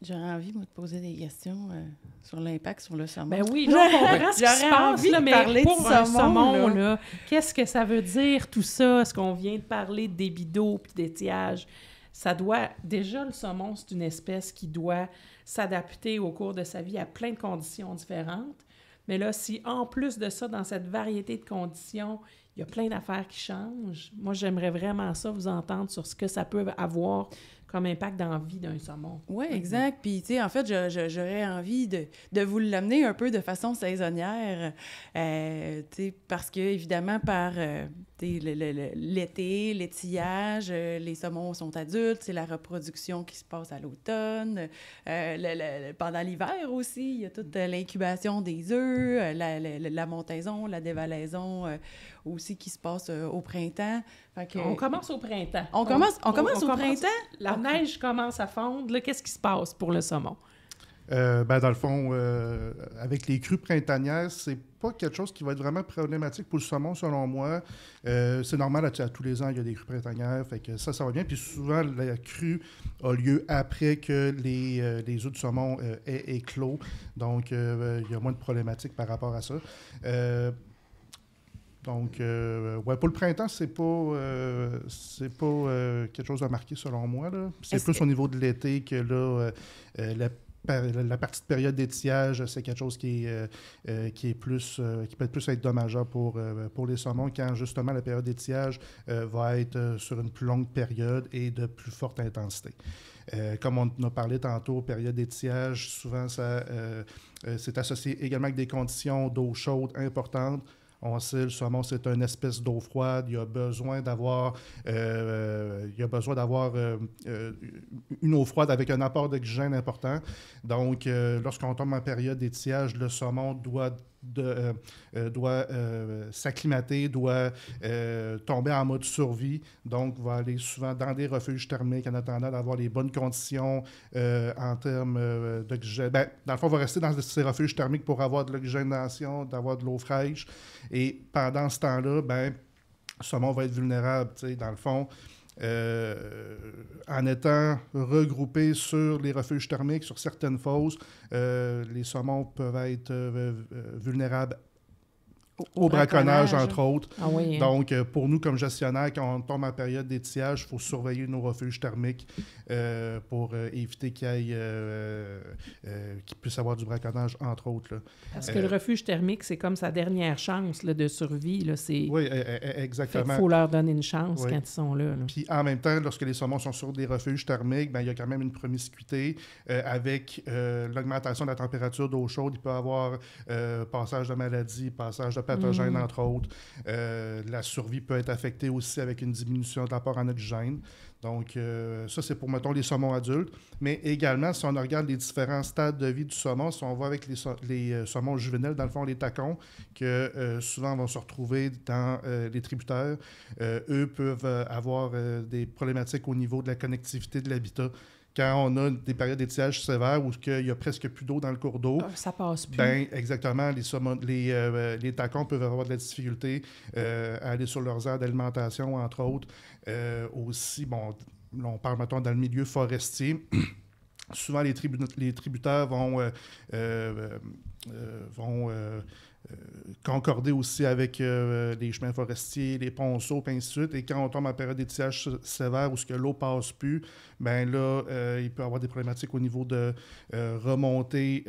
J'aurais envie, moi, de poser des questions sur l'impact sur le saumon. Ben oui, là, on comprend ce qui se passe, là, mais parler pour de un saumon, saumon, là, qu'est-ce que ça veut dire, tout ça? Est-ce qu'on vient de parler de débit d'eau puis d'étiage? Ça doit... Déjà, le saumon, c'est une espèce qui doit s'adapter au cours de sa vie à plein de conditions différentes. Mais là, si en plus de ça, dans cette variété de conditions, il y a plein d'affaires qui changent, moi, j'aimerais vraiment ça vous entendre sur ce que ça peut avoir comme impact dans la vie d'un saumon. Oui, exact. Puis, tu sais, en fait, j'aurais envie de vous l'amener un peu de façon saisonnière, tu sais, parce que, évidemment, par l'été, l'étillage, les saumons sont adultes, c'est la reproduction qui se passe à l'automne. Pendant l'hiver aussi, il y a toute l'incubation des œufs, la montaison, la dévalaison aussi qui se passe au printemps. Fait que, On commence au printemps. On commence au printemps? La neige commence à fondre. Là, qu'est-ce qui se passe pour le saumon? Dans le fond, avec les crues printanières, c'est pas quelque chose qui va être vraiment problématique pour le saumon, selon moi. C'est normal, à tous les ans, il y a des crues printanières, fait que ça va bien. Puis souvent, la crue a lieu après que les œufs de saumon aient éclos. Donc, il y a moins de problématiques par rapport à ça. Donc, pour le printemps, c'est pas quelque chose à marquer, selon moi, là. C'est plus au niveau de l'été que là, la partie de période d'étiage, c'est quelque chose qui est plus, qui peut être dommageable pour les saumons quand, justement, la période d'étiage va être sur une plus longue période et de plus forte intensité. Comme on a parlé tantôt, période d'étiage, souvent, c'est associé également avec des conditions d'eau chaude importantes. On sait, le saumon, c'est une espèce d'eau froide. Il a besoin d'avoir une eau froide avec un apport d'oxygène important. Donc, lorsqu'on tombe en période d'étiage, le saumon doit s'acclimater, doit tomber en mode survie. Donc, va aller souvent dans des refuges thermiques en attendant d'avoir les bonnes conditions en termes d'oxygène. Dans le fond, on va rester dans ces refuges thermiques pour avoir de l'oxygénation, d'avoir de l'eau fraîche. Et pendant ce temps-là, le saumon va être vulnérable. Dans le fond, en étant regroupés sur les refuges thermiques, sur certaines fosses, les saumons peuvent être vulnérables au braconnage, entre autres. Ah oui, hein. Donc, pour nous, comme gestionnaires, quand on tombe en période d'étiage, il faut surveiller nos refuges thermiques pour éviter qu'il puisse y avoir du braconnage, entre autres. Là. Parce que le refuge thermique, c'est comme sa dernière chance là, de survie. Là, oui, exactement. Il faut leur donner une chance oui. quand ils sont là. Puis, en même temps, lorsque les saumons sont sur des refuges thermiques, il y a quand même une promiscuité avec l'augmentation de la température d'eau chaude. Il peut y avoir passage de maladies, passage de pathogènes, entre autres. La survie peut être affectée aussi avec une diminution de l'apport en oxygène. Donc, ça, c'est pour, mettons, les saumons adultes. Mais également, si on regarde les différents stades de vie du saumon, si on va avec les saumons juvéniles, dans le fond, les tacons, que souvent vont se retrouver dans les tributaires, eux peuvent avoir des problématiques au niveau de la connectivité de l'habitat. Quand on a des périodes d'étiage sévères où il y a presque plus d'eau dans le cours d'eau, ça passe plus. Exactement, les tacons peuvent avoir de la difficulté à aller sur leurs aires d'alimentation, entre autres. Aussi, on parle, mettons, dans le milieu forestier. Souvent, les tributaires vont concorder aussi avec les chemins forestiers, les ponceaux, et ainsi de suite. Et quand on tombe en période d'étiage sévère où l'eau ne passe plus, il peut y avoir des problématiques au niveau de remonter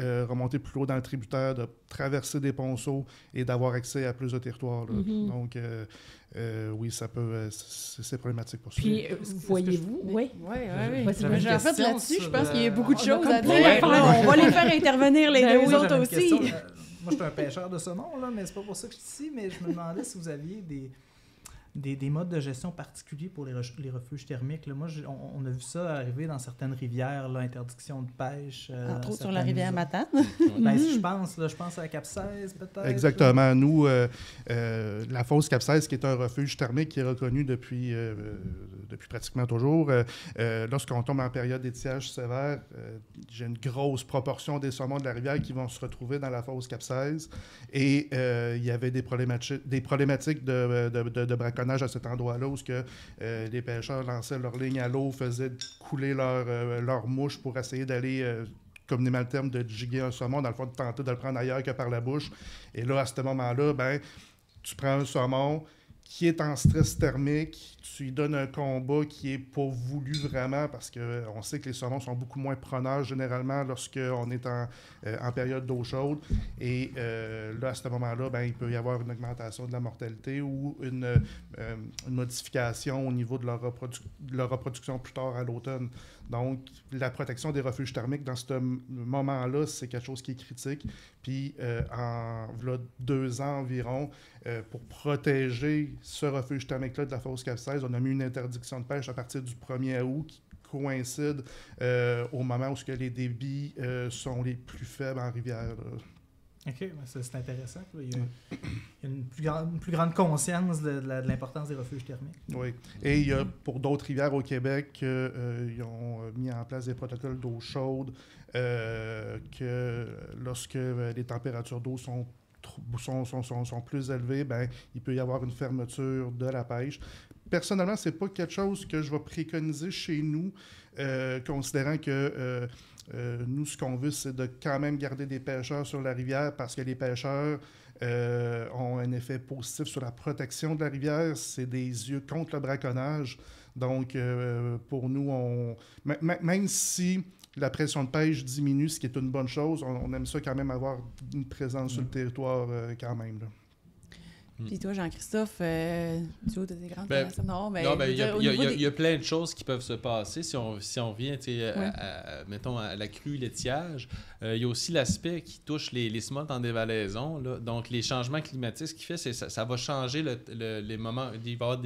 plus haut dans le tributaire, de traverser des ponceaux et d'avoir accès à plus de territoire. Mm-hmm. Donc, oui, ça peut... c'est problématique pour ça. Puis, voyez-vous... Oui. En fait, là-dessus, je pense qu'il y a beaucoup de choses à dire. On va les faire intervenir les deux autres aussi. Moi, je suis un pêcheur de saumon, là, mais c'est pas pour ça que je suis ici, mais je me demandais si vous aviez des modes de gestion particuliers pour les refuges thermiques. Là. Moi, on a vu ça arriver dans certaines rivières, là, interdiction de pêche. Entre autres sur la rivière Matane. Je pense à la Capsaise, peut-être. Exactement. Là. Nous, la fosse Capsaise, qui est un refuge thermique qui est reconnu depuis depuis pratiquement toujours. Lorsqu'on tombe en période d'étiage sévère, j'ai une grosse proportion des saumons de la rivière qui vont se retrouver dans la fosse capsaise. Et il y avait des problématiques de braconnage à cet endroit-là où les pêcheurs lançaient leur ligne à l'eau, faisaient couler leur mouche pour essayer d'aller... communément le terme de jiguer un saumon, dans le fond, de tenter de le prendre ailleurs que par la bouche. Et là, à ce moment-là, ben, tu prends un saumon qui est en stress thermique, tu lui donnes un combat qui n'est pas voulu vraiment parce qu'on sait que les saumons sont beaucoup moins preneurs généralement lorsqu'on est en période d'eau chaude. Et là, à ce moment-là, ben, il peut y avoir une augmentation de la mortalité ou une modification au niveau de leur reproduction plus tard à l'automne. Donc, la protection des refuges thermiques dans ce moment-là, c'est quelque chose qui est critique. Puis, en 2 ans environ, pour protéger ce refuge thermique-là de la fosse capsaise, on a mis une interdiction de pêche à partir du 1er août qui coïncide au moment où les débits sont les plus faibles en rivière. OK, c'est intéressant. Il y a une plus grande conscience de l'importance des refuges thermiques. Oui. Et il y a pour d'autres rivières au Québec, ils ont mis en place des protocoles d'eau chaude que lorsque les températures d'eau sont plus élevées, ben, il peut y avoir une fermeture de la pêche. Personnellement, ce n'est pas quelque chose que je vais préconiser chez nous, considérant que nous, ce qu'on veut, c'est de quand même garder des pêcheurs sur la rivière parce que les pêcheurs ont un effet positif sur la protection de la rivière. C'est des yeux contre le braconnage. Donc, pour nous, même si la pression de pêche diminue, ce qui est une bonne chose, on aime ça quand même avoir une présence sur le territoire quand même, là. Puis toi, Jean-Christophe, tu as des grandes connaissances? Non, mais il y a plein de choses qui peuvent se passer si on vient, mettons, à la crue laitiage. Il y a aussi l'aspect qui touche les smolts en dévalaison. Là. Donc, les changements climatiques, ce qui fait, c'est ça va changer les moments. Il va y avoir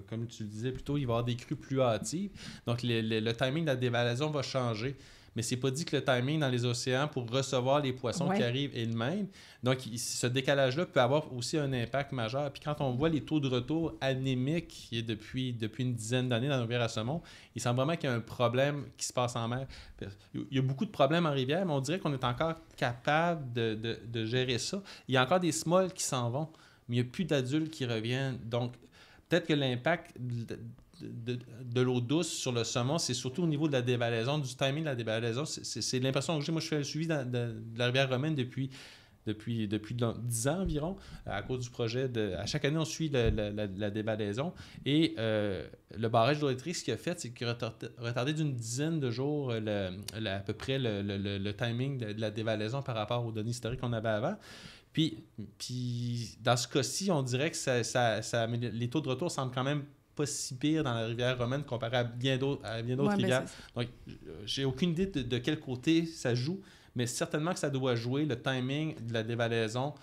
comme tu le disais plus tôt, il va y avoir des crues plus hâtives. Donc, le timing de la dévalaison va changer. Mais c'est pas dit que le timing dans les océans pour recevoir les poissons qui arrivent est le même. Donc, ce décalage-là peut avoir aussi un impact majeur. Puis quand on voit les taux de retour anémiques depuis une dizaine d'années dans nos rivières à saumon, il semble vraiment qu'il y a un problème qui se passe en mer. Il y a beaucoup de problèmes en rivière, mais on dirait qu'on est encore capable de gérer ça. Il y a encore des smolts qui s'en vont, mais il n'y a plus d'adultes qui reviennent. Donc, peut-être que l'impact de l'eau douce sur le saumon, c'est surtout au niveau de la dévalaison, du timing de la dévalaison. C'est l'impression que j'ai. Moi, je fais le suivi de la rivière romaine depuis 10 ans environ, à cause du projet à chaque année, on suit la dévalaison. Et le barrage d'hydroélectrique, ce qu'il a fait, c'est qu'il a retardé d'une dizaine de jours à peu près le timing de la dévalaison par rapport aux données historiques qu'on avait avant. Puis dans ce cas-ci, on dirait que les taux de retour semblent quand même pas si pire dans la rivière romaine comparé à bien d'autres rivières. Donc, j'ai aucune idée de quel côté ça joue, mais certainement que ça doit jouer le timing de la dévalaison,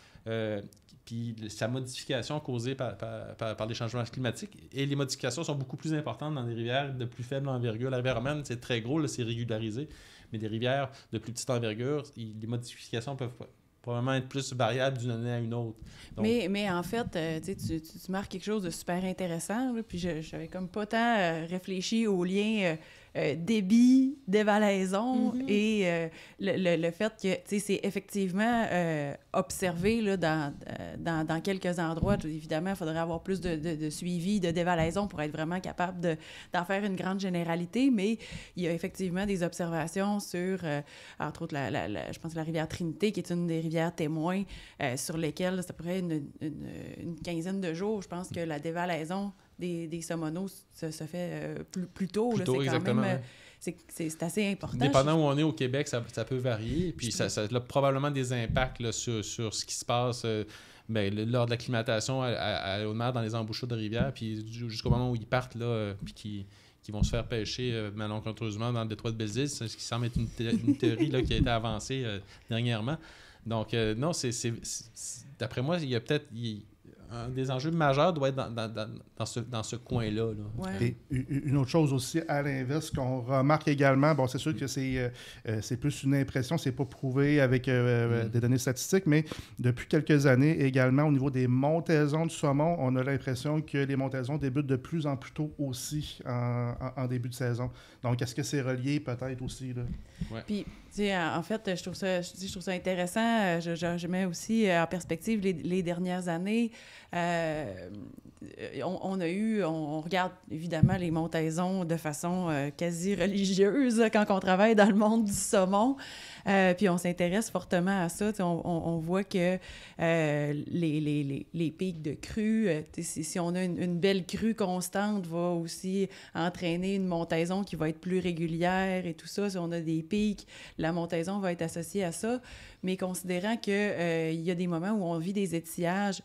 puis sa modification causée par les changements climatiques. Et les modifications sont beaucoup plus importantes dans des rivières de plus faible envergure. La rivière romaine, c'est très gros, là, c'est régularisé, mais des rivières de plus petite envergure, les modifications peuvent probablement être plus variable d'une année à une autre. Donc, mais en fait, tu marques quelque chose de super intéressant, là, puis j'avais comme pas tant réfléchi au lien débit, dévalaison et le fait que c'est effectivement observé là, dans quelques endroits. Évidemment, il faudrait avoir plus de suivi de dévalaison pour être vraiment capable d'en faire une grande généralité, mais il y a effectivement des observations sur, entre autres, je pense la rivière Trinité, qui est une des rivières témoins sur lesquelles, c'est à peu près une quinzaine de jours, je pense que la dévalaison des saumonos se fait plus tôt. Plus tôt, c'est quand même, c'est assez important. Dépendant où on est au Québec, ça peut varier. Puis ça a probablement des impacts là, sur ce qui se passe lors de l'acclimatation à l'eau de mer dans les embouchures de rivières, puis jusqu'au moment où ils partent, là, puis qui vont se faire pêcher malencontreusement dans le détroit de Belle-Île, ce qui semble être une théorie là, qui a été avancée dernièrement. Donc, non, d'après moi, il y a peut-être un des enjeux majeurs doit être dans ce coin-là. Là. Ouais. Et une autre chose aussi, à l'inverse, qu'on remarque également, bon, c'est sûr que c'est plus une impression, c'est pas prouvé avec des données statistiques, mais depuis quelques années également, au niveau des montaisons du saumon, on a l'impression que les montaisons débutent de plus en plus tôt aussi en début de saison. Donc, est-ce que c'est relié peut-être aussi, là? Ouais. Puis, tu sais, en fait, je trouve ça intéressant. Je mets aussi en perspective les dernières années. On regarde évidemment les montaisons de façon quasi religieuse quand on travaille dans le monde du saumon. Puis on s'intéresse fortement à ça. On voit que les pics de crue, si on a une belle crue constante, va aussi entraîner une montaison qui va être plus régulière et tout ça. Si on a des pics, la montaison va être associée à ça. Mais considérant qu'il y a des moments où on vit des étiages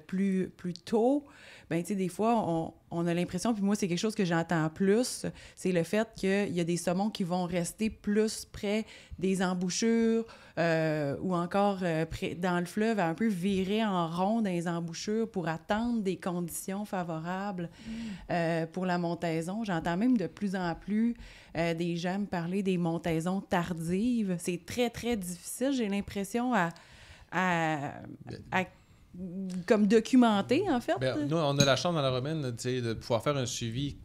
plus tôt, ben tu sais, des fois, on a l'impression, puis moi, c'est quelque chose que j'entends plus, c'est le fait qu'il y a des saumons qui vont rester plus près des embouchures ou encore dans le fleuve, à un peu virer en rond dans les embouchures pour attendre des conditions favorables pour la montaison. J'entends même de plus en plus des gens me parler des montaisons tardives. C'est très, très difficile, j'ai l'impression, à comme documenté, en fait. Bien, nous, on a la chance dans la Romaine de pouvoir faire un suivi.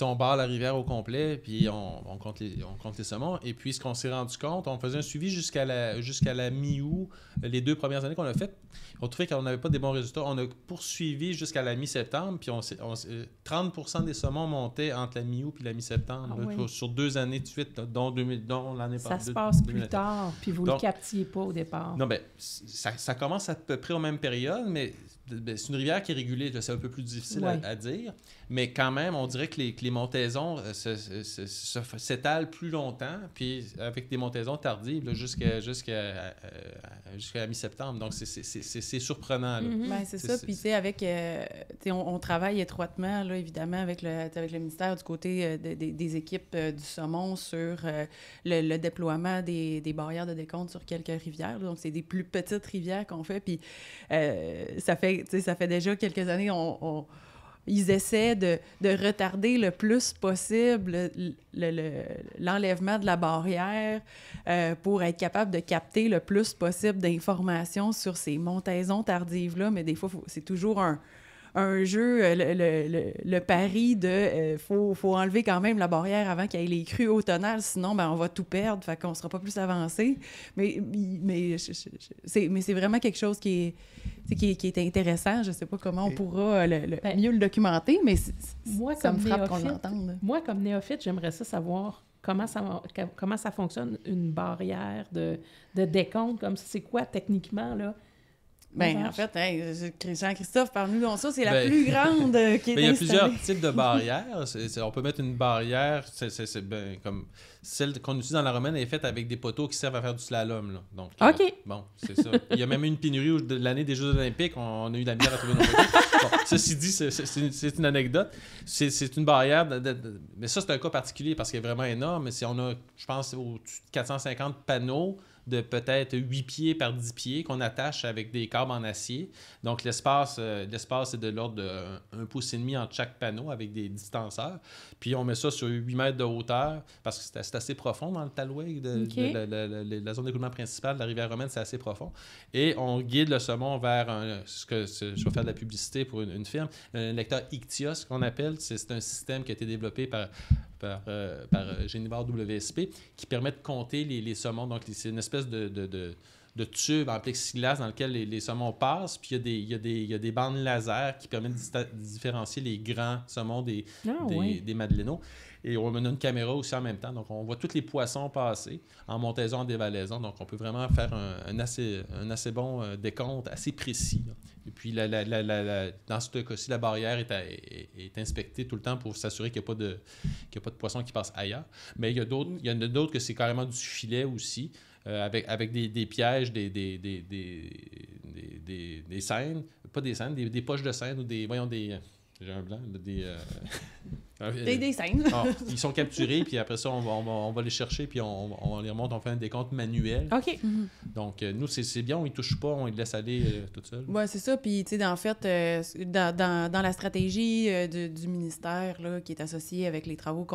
On barre la rivière au complet, puis on compte les saumons. Et puis, ce qu'on s'est rendu compte, on faisait un suivi jusqu'à la mi-août. Les 2 premières années qu'on a faites, on trouvait qu'on n'avait pas des bons résultats. On a poursuivi jusqu'à la mi-septembre, puis 30% des saumons montaient entre la mi-août et la mi-septembre, sur 2 années de suite, dont l'année passée. Ça se passe plus tard, puis vous ne le captiez pas au départ. Non, bien, ça commence à peu près aux mêmes périodes, mais c'est une rivière qui est régulée, là, c'est un peu plus difficile à dire, mais quand même, on dirait que les montaisons s'étalent plus longtemps, puis avec des montaisons tardives là, jusqu'à la mi-septembre. Donc, c'est surprenant. Là. Mm-hmm. Ben, c'est ça. Puis, tu sais, avec... on travaille étroitement, là, évidemment, avec le ministère du côté des équipes du saumon sur le déploiement des barrières de décompte sur quelques rivières. Là. Donc, c'est des plus petites rivières qu'on fait. Puis, ça fait déjà quelques années, ils essaient de retarder le plus possible l'enlèvement de la barrière pour être capable de capter le plus possible d'informations sur ces montaisons tardives-là. Mais des fois, c'est toujours un jeu, le pari de faut enlever quand même la barrière avant qu'il y ait les crues automnales, sinon ben, on va tout perdre, fait qu'on ne sera pas plus avancé. Mais c'est vraiment quelque chose qui est intéressant. Je ne sais pas comment on pourra mieux le documenter, mais ça me frappe qu'on l'entende. Moi, comme néophyte, j'aimerais savoir comment ça fonctionne, une barrière de décompte comme ça. C'est quoi techniquement, là? Bien, en fait, Jean-Christophe, parle-nous donc ça. C'est la plus grande qui est installée. Il y a plusieurs types de barrières. On peut mettre une barrière, comme celle qu'on utilise dans la Romaine, elle est faite avec des poteaux qui servent à faire du slalom. Là. Donc, bon, c'est ça. Il y a même eu une pénurie de l'année des Jeux olympiques. On a eu de la misère à trouver nos poteaux. Bon, ceci dit, c'est une anecdote. C'est une barrière, mais ça, c'est un cas particulier parce qu'elle est vraiment énorme. Si on a, je pense, au-dessus de 450 panneaux de peut-être 8 pieds par 10 pieds qu'on attache avec des câbles en acier. Donc, l'espace est de l'ordre de 1,5 pouce entre chaque panneau avec des distanceurs. Puis, on met ça sur 8 mètres de hauteur parce que c'est assez profond dans le Talouet. La zone d'écoulement principale de la rivière Romaine, c'est assez profond. Et on guide le saumon vers je vais faire de la publicité pour une firme, un lecteur Ichthyoss qu'on appelle. C'est un système qui a été développé par Génivore WSP qui permet de compter les saumons. Donc, c'est une espèce de tube en plexiglas dans lequel les saumons passent. Puis il y a des bandes laser qui permettent de différencier les grands saumons des madeleines. Et on a une caméra aussi en même temps. Donc, on voit tous les poissons passer en montaison, en dévalaison. Donc, on peut vraiment faire un assez bon décompte, assez précis. Là. Et puis, dans ce cas-ci, la barrière est inspectée tout le temps pour s'assurer qu'il n'y a pas de poissons qui passent ailleurs. Mais il y en a d'autres que c'est carrément du filet aussi, avec des pièges, des scènes, pas des scènes, des poches de scène ou des... Voyons, j'ai un blanc, Des scènes. Ils sont capturés, puis après ça, on va les chercher, puis on les remonte, on fait un décompte manuel. OK. Donc, nous, c'est bien, on ne les touche pas, on les laisse aller tout seuls. Oui, c'est ça. Puis, tu sais, en fait, dans la stratégie du ministère là, qui est associée avec les travaux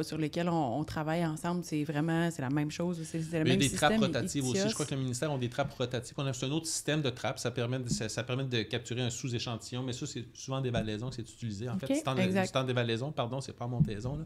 sur lesquels on travaille ensemble, c'est la même chose. C'est le même système. Il y a des trappes rotatives aussi. Je crois que le ministère a des trappes rotatives. C'est un autre système de trappes. Ça permet de capturer un sous-échantillon, mais ça, c'est souvent des valaisons que c'est utilisé. En fait, c'est en dévalaison, pardon, c'est pas en montaison. Là.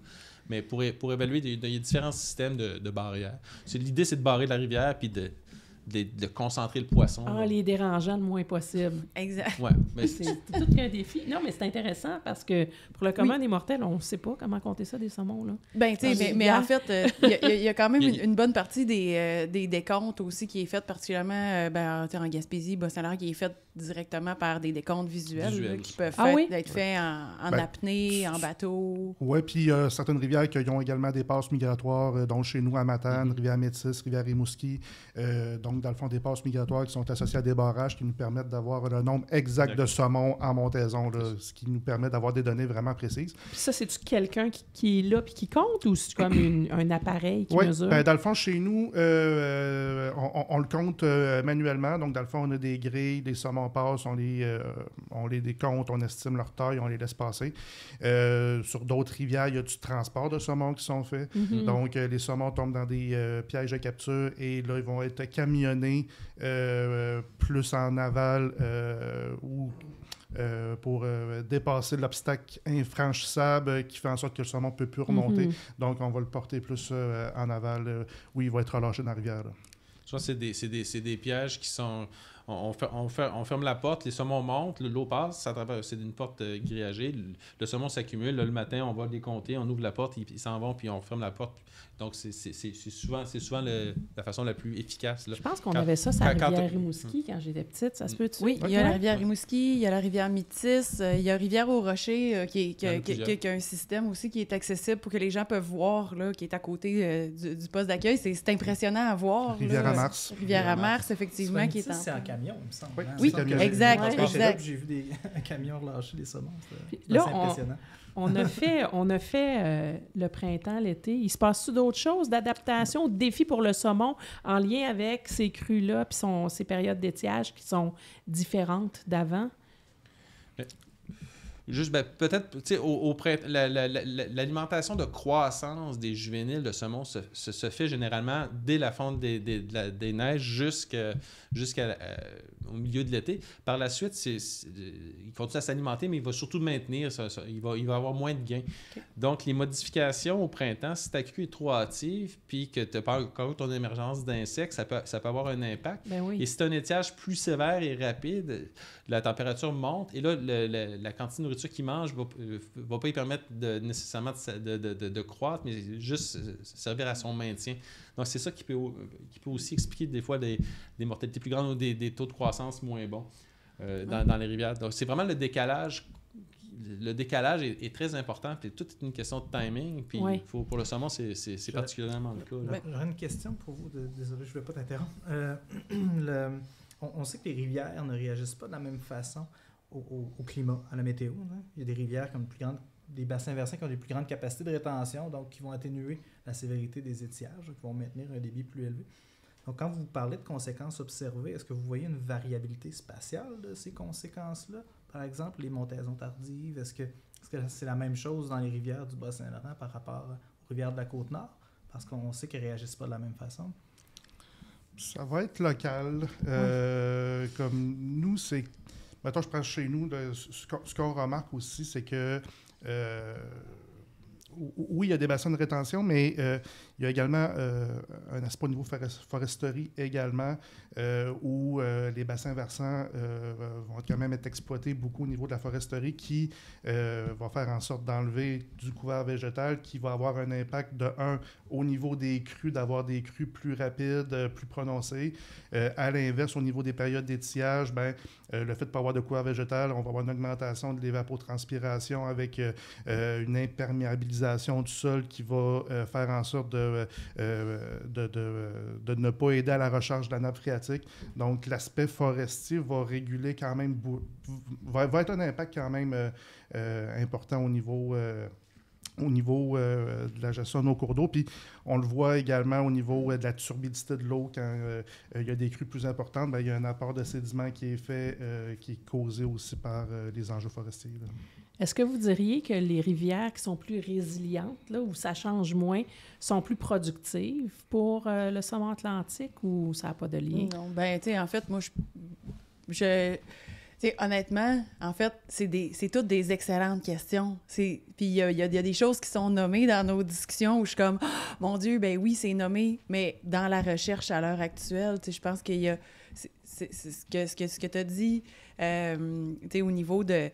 Mais pour évaluer, il y a différents systèmes de barrières. L'idée, c'est de barrer la rivière puis de concentrer le poisson. Les dérangeants le moins possible. Exact. Ouais, mais c'est tout qu'un défi. Non, mais c'est intéressant parce que pour le commun des mortels, on ne sait pas comment compter ça, des saumons. Là. Ben, tu sais, mais en fait, il y a quand même une bonne partie des décomptes aussi qui est faite particulièrement en Gaspésie, Bas-Saint-Laurent, qui est faite directement par des décomptes visuels là, qui peuvent être faits en apnée, en bateau. Oui, puis il y a certaines rivières qui ont également des passes migratoires, dont chez nous à Matane, Rivière-Métis, Rivière-Rimouski. Donc, dans le fond, des passes migratoires qui sont associées à des barrages qui nous permettent d'avoir le nombre exact de saumons en montaison, là, ce qui nous permet d'avoir des données vraiment précises. Puis ça, c'est-tu quelqu'un qui est là puis qui compte ou c'est comme un appareil qui mesure? Oui, dans le fond, chez nous, on le compte manuellement. Donc, dans le fond, on a des grilles, des saumons passent, on les décompte, on estime leur taille, on les laisse passer. Sur d'autres rivières, il y a du transport de saumons qui sont faits. Mm-hmm. Donc, les saumons tombent dans des pièges de capture et là, ils vont être camionnés plus en aval ou pour dépasser l'obstacle infranchissable qui fait en sorte que le saumon ne peut plus remonter. Donc, on va le porter plus en aval où il va être relâché dans la rivière. Là. Je pense que c'est des pièges qui sont... On ferme la porte, les saumons montent, l'eau passe, c'est une porte grillagée, le saumon s'accumule, là, le matin, on va les compter, on ouvre la porte, ils s'en vont, puis on ferme la porte. Donc, c'est souvent la façon la plus efficace. Là. Je pense qu'on avait ça sur la rivière Rimouski quand j'étais petite, ça se peut-tu? Oui, il y a la rivière Rimouski, il y a la rivière Métis, il y a Rivière-aux-Rochers qui a un système aussi qui est accessible pour que les gens peuvent voir, là, qui est à côté du poste d'accueil. C'est impressionnant à voir. Rivière-à-Mars. Rivière-à-Mars, effectivement, qui est en... C'est en camion, il me semble. Oui, exact. J'ai vu un camion relâcher des saumons. Là, c'est impressionnant. On a fait le printemps, l'été. Il se passe-tu d'autres choses, d'adaptation, de défis pour le saumon en lien avec ces crues-là puis ces périodes d'étiage qui sont différentes d'avant? Juste, peut-être, tu sais, l'alimentation de croissance des juvéniles de saumon se fait généralement dès la fonte des neiges jusqu'au milieu de l'été. Par la suite, il continue à s'alimenter, mais il va surtout maintenir. Il va avoir moins de gains. Okay. Donc, les modifications au printemps, si ta crue est trop hâtive puis que tu n'as pas encore ton émergence d'insectes, ça peut avoir un impact. Ben oui. Et si tu as un étiage plus sévère et rapide, la température monte et là, la quantité de nourriture qu'il mange va pas lui permettre nécessairement de croître, mais juste servir à son maintien. Donc, c'est ça qui peut aussi expliquer des fois des mortalités plus grandes ou des taux de croissance moins bons dans les rivières. Donc, c'est vraiment le décalage. Le décalage est très important, puis tout est une question de timing. Puis pour le saumon, c'est particulièrement le cas. J'aurais une question pour vous. Désolé, je ne vais pas t'interrompre. On sait que les rivières ne réagissent pas de la même façon au climat, à la météo. Hein. Il y a des rivières comme des bassins versants qui ont des plus grandes capacités de rétention, donc qui vont atténuer la sévérité des étiages, qui vont maintenir un débit plus élevé. Donc, quand vous parlez de conséquences observées, est-ce que vous voyez une variabilité spatiale de ces conséquences-là? Par exemple, les montaisons tardives, est-ce que c'est la même chose dans les rivières du Bas-Saint-Laurent par rapport aux rivières de la Côte-Nord? Parce qu'on sait qu'elles ne réagissent pas de la même façon. Ça va être local. Comme nous, c'est... Mettons, je prends chez nous, ce qu'on remarque aussi, c'est que oui, il y a des bassins de rétention, mais il y a également un aspect au niveau foresterie également, où les bassins versants vont quand même être exploités beaucoup au niveau de la foresterie qui va faire en sorte d'enlever du couvert végétal qui va avoir un impact au niveau des crues, d'avoir des crues plus rapides, plus prononcées. À l'inverse, au niveau des périodes d'étiage, le fait de ne pas avoir de couvert végétal, on va avoir une augmentation de l'évapotranspiration avec une imperméabilisation du sol qui va faire en sorte de ne pas aider à la recharge de la nappe phréatique. Donc, l'aspect forestier va réguler quand même, va être un impact quand même important au niveau au niveau de la gestion de nos cours d'eau. Puis on le voit également au niveau de la turbidité de l'eau. Quand il y a des crues plus importantes, il y a un apport de sédiments qui est fait, qui est causé aussi par les enjeux forestiers. Là. Est-ce que vous diriez que les rivières qui sont plus résilientes, là, où ça change moins, sont plus productives pour le saumon atlantique ou ça n'a pas de lien? Non, ben tu sais, en fait, moi, honnêtement, en fait, c'est toutes des excellentes questions. Puis il y a des choses qui sont nommées dans nos discussions où je suis comme, oh, mon Dieu, ben oui, c'est nommé, mais dans la recherche à l'heure actuelle, je pense qu'il y a ce que tu as dit, au niveau de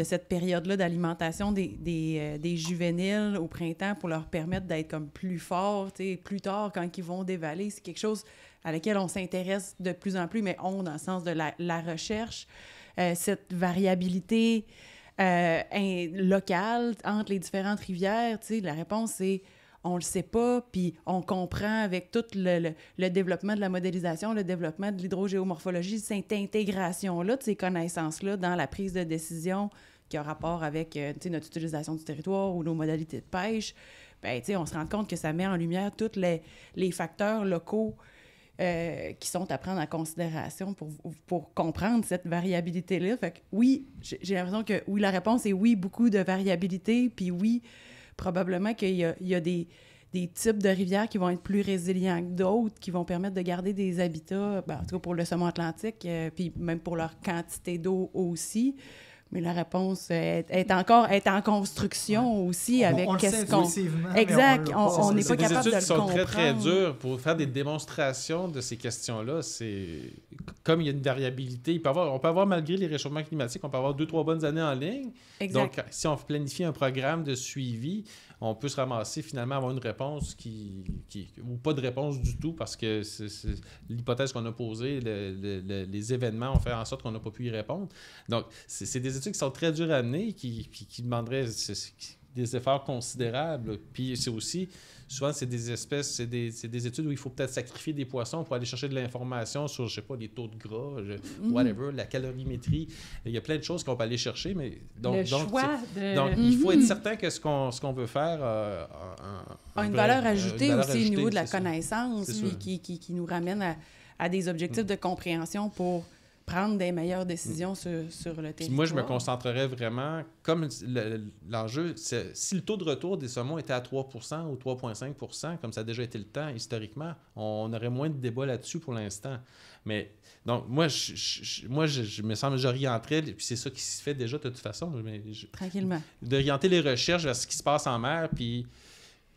cette période-là d'alimentation des juvéniles au printemps pour leur permettre d'être comme plus forts, plus tard, quand ils vont dévaler. C'est quelque chose à laquelle on s'intéresse de plus en plus, mais dans le sens de la recherche. Cette variabilité locale entre les différentes rivières, la réponse, c'est on le sait pas, puis on comprend avec tout le développement de la modélisation, le développement de l'hydrogéomorphologie, cette intégration-là de ces connaissances-là dans la prise de décision qui a rapport avec notre utilisation du territoire ou nos modalités de pêche, ben, on se rend compte que ça met en lumière tous les facteurs locaux qui sont à prendre en considération pour comprendre cette variabilité-là. Fait que oui, j'ai l'impression que oui, la réponse est oui, beaucoup de variabilité, puis oui, probablement qu'il y a des types de rivières qui vont être plus résilients que d'autres, qui vont permettre de garder des habitats, en tout cas pour le saumon atlantique, puis même pour leur quantité d'eau aussi. Mais la réponse est en construction aussi avec qu'est-ce qu'on... Exact, on n'est pas capable de le comprendre. C'est des études qui sont très, très dures pour faire des démonstrations de ces questions-là. Comme il y a une variabilité, on peut avoir, malgré les réchauffements climatiques, on peut avoir 2-3 bonnes années en ligne. Exact. Donc, si on planifie un programme de suivi, on peut se ramasser finalement avoir une réponse ou pas de réponse du tout parce que c'est l'hypothèse qu'on a posée, les événements ont fait en sorte qu'on n'a pas pu y répondre. Donc, c'est des études qui sont très dures à amener, qui demanderaient des efforts considérables. Puis c'est aussi, souvent, c'est des études où il faut peut-être sacrifier des poissons pour aller chercher de l'information sur, je sais pas, les taux de gras, whatever, la calorimétrie. Il y a plein de choses qu'on peut aller chercher, mais donc il faut être certain que ce qu'on veut faire a une valeur ajoutée aussi au niveau de la connaissance, puis qui nous ramène à des objectifs de compréhension pour prendre des meilleures décisions sur le territoire. Puis moi, je me concentrerais vraiment, comme l'enjeu, si le taux de retour des saumons était à 3 ou 3,5 comme ça a déjà été le temps historiquement, on aurait moins de débats là-dessus pour l'instant. Mais donc, moi, je me semble que j'orienterais, puis c'est ça qui se fait déjà de toute façon. Tranquillement. D'orienter les recherches vers ce qui se passe en mer, puis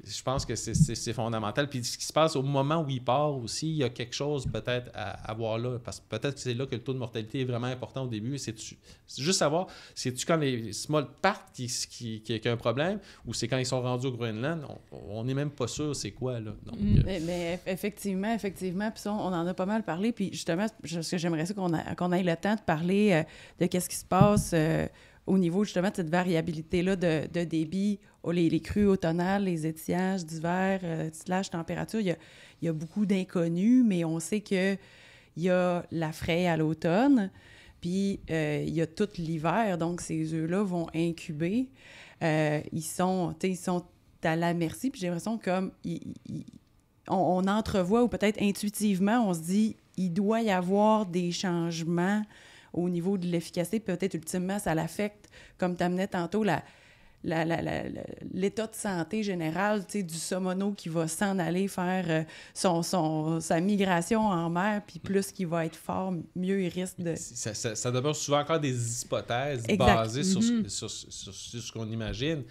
je pense que c'est fondamental. Puis ce qui se passe au moment où il part aussi, il y a quelque chose peut-être à voir là. Parce que peut-être que c'est là que le taux de mortalité est vraiment important au début. C'est juste savoir, c'est-tu quand les smolts partent qui a un problème ou c'est quand ils sont rendus au Groenland? On n'est même pas sûr c'est quoi, là. Donc, mais effectivement. Puis ça, on en a pas mal parlé. Puis justement, ce que j'aimerais ça qu'on ait le temps de parler de qu'est-ce qui se passe au niveau justement de cette variabilité-là de débit, les crues automnales, les étiages d'hiver, température, il y a beaucoup d'inconnus, mais on sait qu'il y a la fraie à l'automne, puis il y a tout l'hiver, donc ces œufs-là vont incuber. Ils sont à la merci, puis j'ai l'impression comme on entrevoit, ou peut-être intuitivement, on se dit il doit y avoir des changements au niveau de l'efficacité, peut-être ultimement, ça l'affecte, comme tu amenais tantôt, l'état de santé général du saumoneau qui va s'en aller faire sa migration en mer, puis plus qu'il va être fort, mieux il risque de... Ça demeure souvent encore des hypothèses basées sur ce qu'on imagine,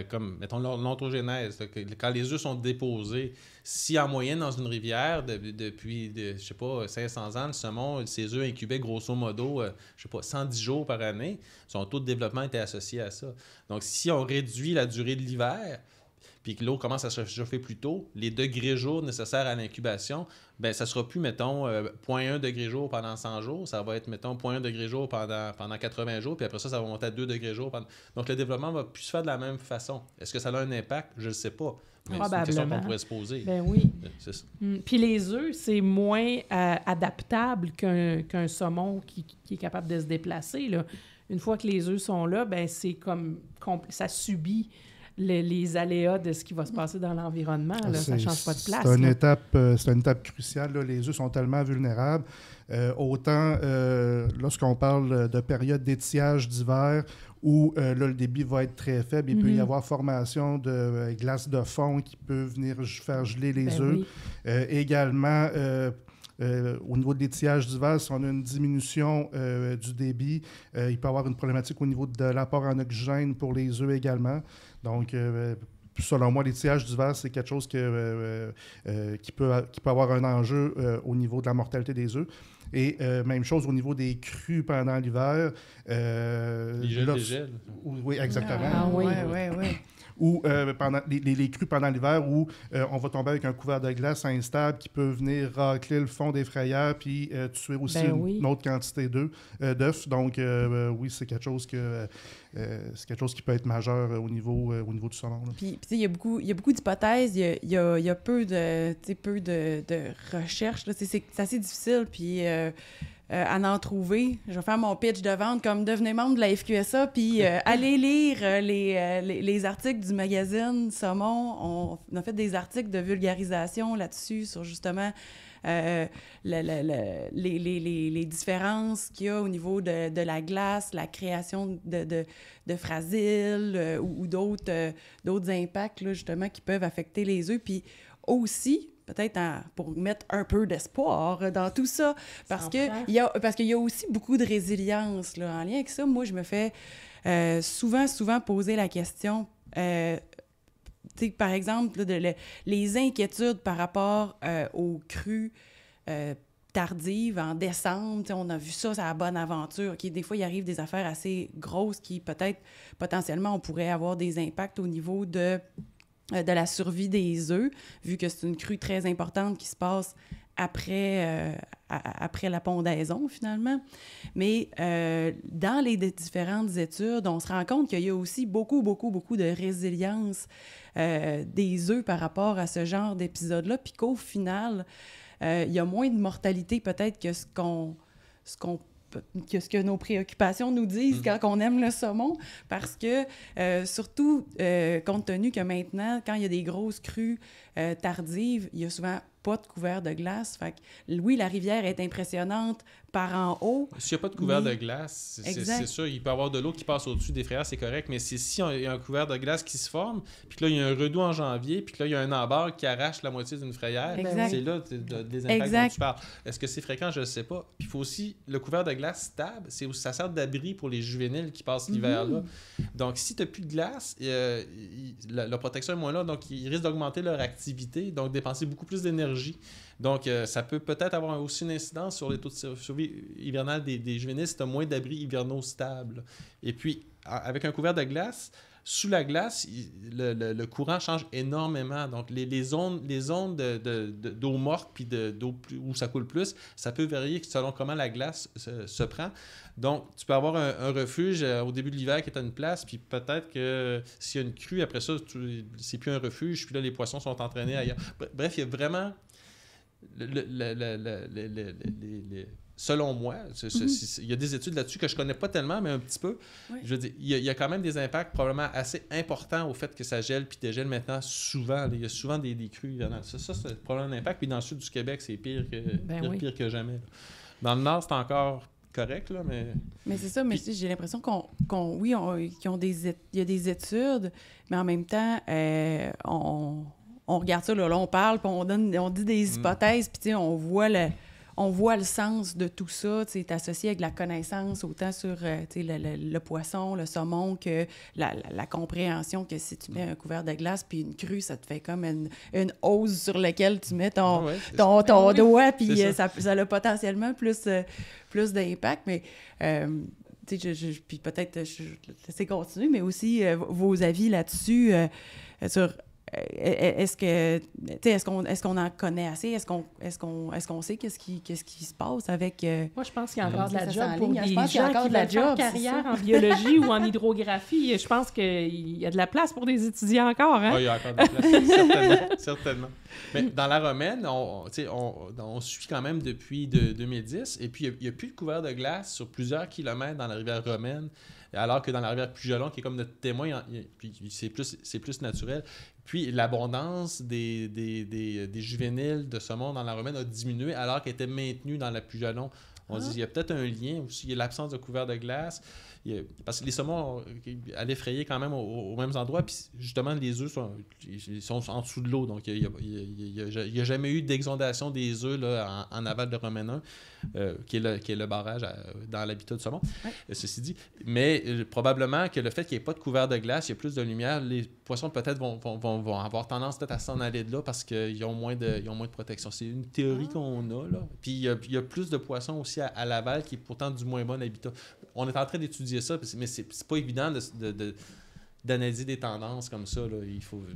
comme, mettons, l'ontogénèse. Quand les œufs sont déposés, si en moyenne dans une rivière, depuis, je sais pas, 500 ans, le saumon, ses œufs incubaient grosso modo, je sais pas, 110 jours par année, son taux de développement était associé à ça. Donc, si on réduit la durée de l'hiver, puis que l'eau commence à se chauffer plus tôt, les degrés jours nécessaires à l'incubation, ben ça sera plus, mettons, 0,1 degré jour pendant 100 jours, ça va être, mettons, 0,1 degré jour pendant 80 jours, puis après ça va monter à 2 degrés jour. Donc, le développement va plus se faire de la même façon. Est-ce que ça a un impact? Je ne sais pas. Mais c'est une question qu'on pourrait se poser. Ben oui. C'est ça. Puis les œufs, c'est moins adaptable qu'un saumon qui est capable de se déplacer, là. Une fois que les œufs sont là, ben c'est comme ça subit les aléas de ce qui va se passer dans l'environnement. Là, ça ne change pas de place. C'est une étape cruciale. Là. Les œufs sont tellement vulnérables. Autant lorsqu'on parle de période d'étiage d'hiver où là, le débit va être très faible, il peut y avoir formation de glace de fond qui peut venir faire geler les œufs. Oui. Également, au niveau de l'étiage d'hiver, si on a une diminution du débit, il peut y avoir une problématique au niveau de l'apport en oxygène pour les œufs également. Donc, selon moi, l'étiage d'hiver, c'est quelque chose qui peut avoir un enjeu au niveau de la mortalité des œufs. Et même chose au niveau des crues pendant l'hiver. Les gels. Oui, exactement. Ah oui. Ou pendant les crues pendant l'hiver où on va tomber avec un couvert de glace instable qui peut venir racler le fond des frayères puis tuer aussi une autre quantité d'œufs. Donc, oui, c'est quelque chose qui peut être majeur au niveau du saumon. Puis il y a beaucoup d'hypothèses, il y a peu de recherches. Là. C'est assez difficile, puis à en trouver. Je vais faire mon pitch de vente comme devenez membre de la FQSA, puis allez lire les articles du magazine Saumon. On a fait des articles de vulgarisation là-dessus sur justement les différences qu'il y a au niveau de la glace, la création de fragiles ou d'autres impacts là, justement qui peuvent affecter les œufs. Puis aussi, peut-être pour mettre un peu d'espoir dans tout ça, parce qu'il y a aussi beaucoup de résilience là, en lien avec ça. Moi, je me fais souvent poser la question, par exemple, là, les inquiétudes par rapport aux crues tardives en décembre. On a vu ça à la Bonaventure. Okay, des fois, il arrive des affaires assez grosses qui, peut-être, potentiellement, on pourrait avoir des impacts au niveau de la survie des œufs, vu que c'est une crue très importante qui se passe après la pondaison, finalement. Mais dans les différentes études, on se rend compte qu'il y a aussi beaucoup de résilience des œufs par rapport à ce genre d'épisode-là, puis qu'au final, il y a moins de mortalité peut-être que ce que nos préoccupations nous disent quand on aime le saumon, parce que, surtout, compte tenu que maintenant, quand il y a des grosses crues tardives, il y a souvent pas de couvert de glace. Fait que, oui, la rivière est impressionnante par en haut. S'il n'y a pas de couvert de glace, c'est sûr, il peut y avoir de l'eau qui passe au-dessus des frayères, c'est correct, mais si il y a un couvert de glace qui se forme, puis que là, il y a un redout en janvier, puis que là, il y a un embarque qui arrache la moitié d'une frayère, c'est là des impacts dont tu parles. Est-ce que c'est fréquent? Je ne sais pas. Puis il faut aussi, le couvert de glace stable, ça sert d'abri pour les juvéniles qui passent l'hiver là. Donc, si tu n'as plus de glace, la protection est moins là, donc ils risquent d'augmenter leur activité, donc dépenser beaucoup plus d'énergie. Donc, ça peut peut-être avoir aussi une incidence sur les taux de survie hivernale des juvéniles si tu as moins d'abris hivernaux stables. Et puis, avec un couvert de glace, sous la glace, le courant change énormément. Donc, les zones d'eau morte puis d'eau où ça coule plus, ça peut varier selon comment la glace se prend. Donc, tu peux avoir un refuge au début de l'hiver qui est à une place, puis peut-être que s'il y a une crue, après ça, c'est plus un refuge, puis là, les poissons sont entraînés ailleurs. Bref, il y a vraiment... selon moi, il y a des études là-dessus que je ne connais pas tellement, mais un petit peu. Oui. Je veux dire, il y a quand même des impacts probablement assez importants au fait que ça gèle puis dégèle maintenant souvent. Il y a souvent des crues hivernales. Ça, c'est probablement un impact. Puis dans le sud du Québec, c'est pire que jamais. Là. Dans le nord, c'est encore correct, là, mais... Mais c'est ça, mais j'ai l'impression qu'il y a des études, mais en même temps, on regarde ça, là, on parle, puis on dit des hypothèses, puis on voit le sens de tout ça, c'est associé avec la connaissance, autant sur le poisson, le saumon, que la compréhension que si tu mets un couvert de glace puis une crue, ça te fait comme une hausse sur laquelle tu mets ton doigt, puis ça a potentiellement plus d'impact, mais... puis peut-être, je laisse continuer, mais aussi vos avis là-dessus sur est-ce que, est-ce qu'on en connaît assez? Est-ce qu'on sait qu'est-ce qui se passe avec... Moi, je pense qu'il y a encore de la ça job pour s'enligne. des Je pense qu'il y a gens encore qui de la veulent faire job, c'est carrière ça. en biologie ou en hydrographie. Je pense qu'il y a de la place pour des étudiants encore, hein? Ah, il y a encore de la place, certainement, certainement. Mais dans la Romaine, on suit quand même depuis 2010, et puis il n'y a plus de couvert de glace sur plusieurs kilomètres dans la rivière Romaine, alors que dans la rivière Pujalon, qui est comme notre témoin, puis c'est plus naturel. Puis l'abondance des juvéniles de saumon dans la Romaine a diminué alors qu'elle était maintenue dans la Pujalon. On dit qu'il y a peut-être un lien aussi, il y a l'absence de couvert de glace, parce que les saumons allaient frayer quand même aux mêmes endroits, puis justement les œufs sont en dessous de l'eau, donc il n'y a jamais eu d'exondation des œufs là, en aval de Romaine 1, qui est le barrage dans l'habitat du saumon, ceci dit. Mais probablement que le fait qu'il n'y ait pas de couvert de glace, il y a plus de lumière, les poissons peut-être vont avoir tendance peut-être à s'en aller de là parce qu'ils ont moins de protection. C'est une théorie qu'on a, là. Puis il y a plus de poissons aussi à l'aval qui est pourtant du moins bon habitat. On est en train d'étudier ça, mais c'est pas évident d'analyser des tendances comme ça, là. Il peut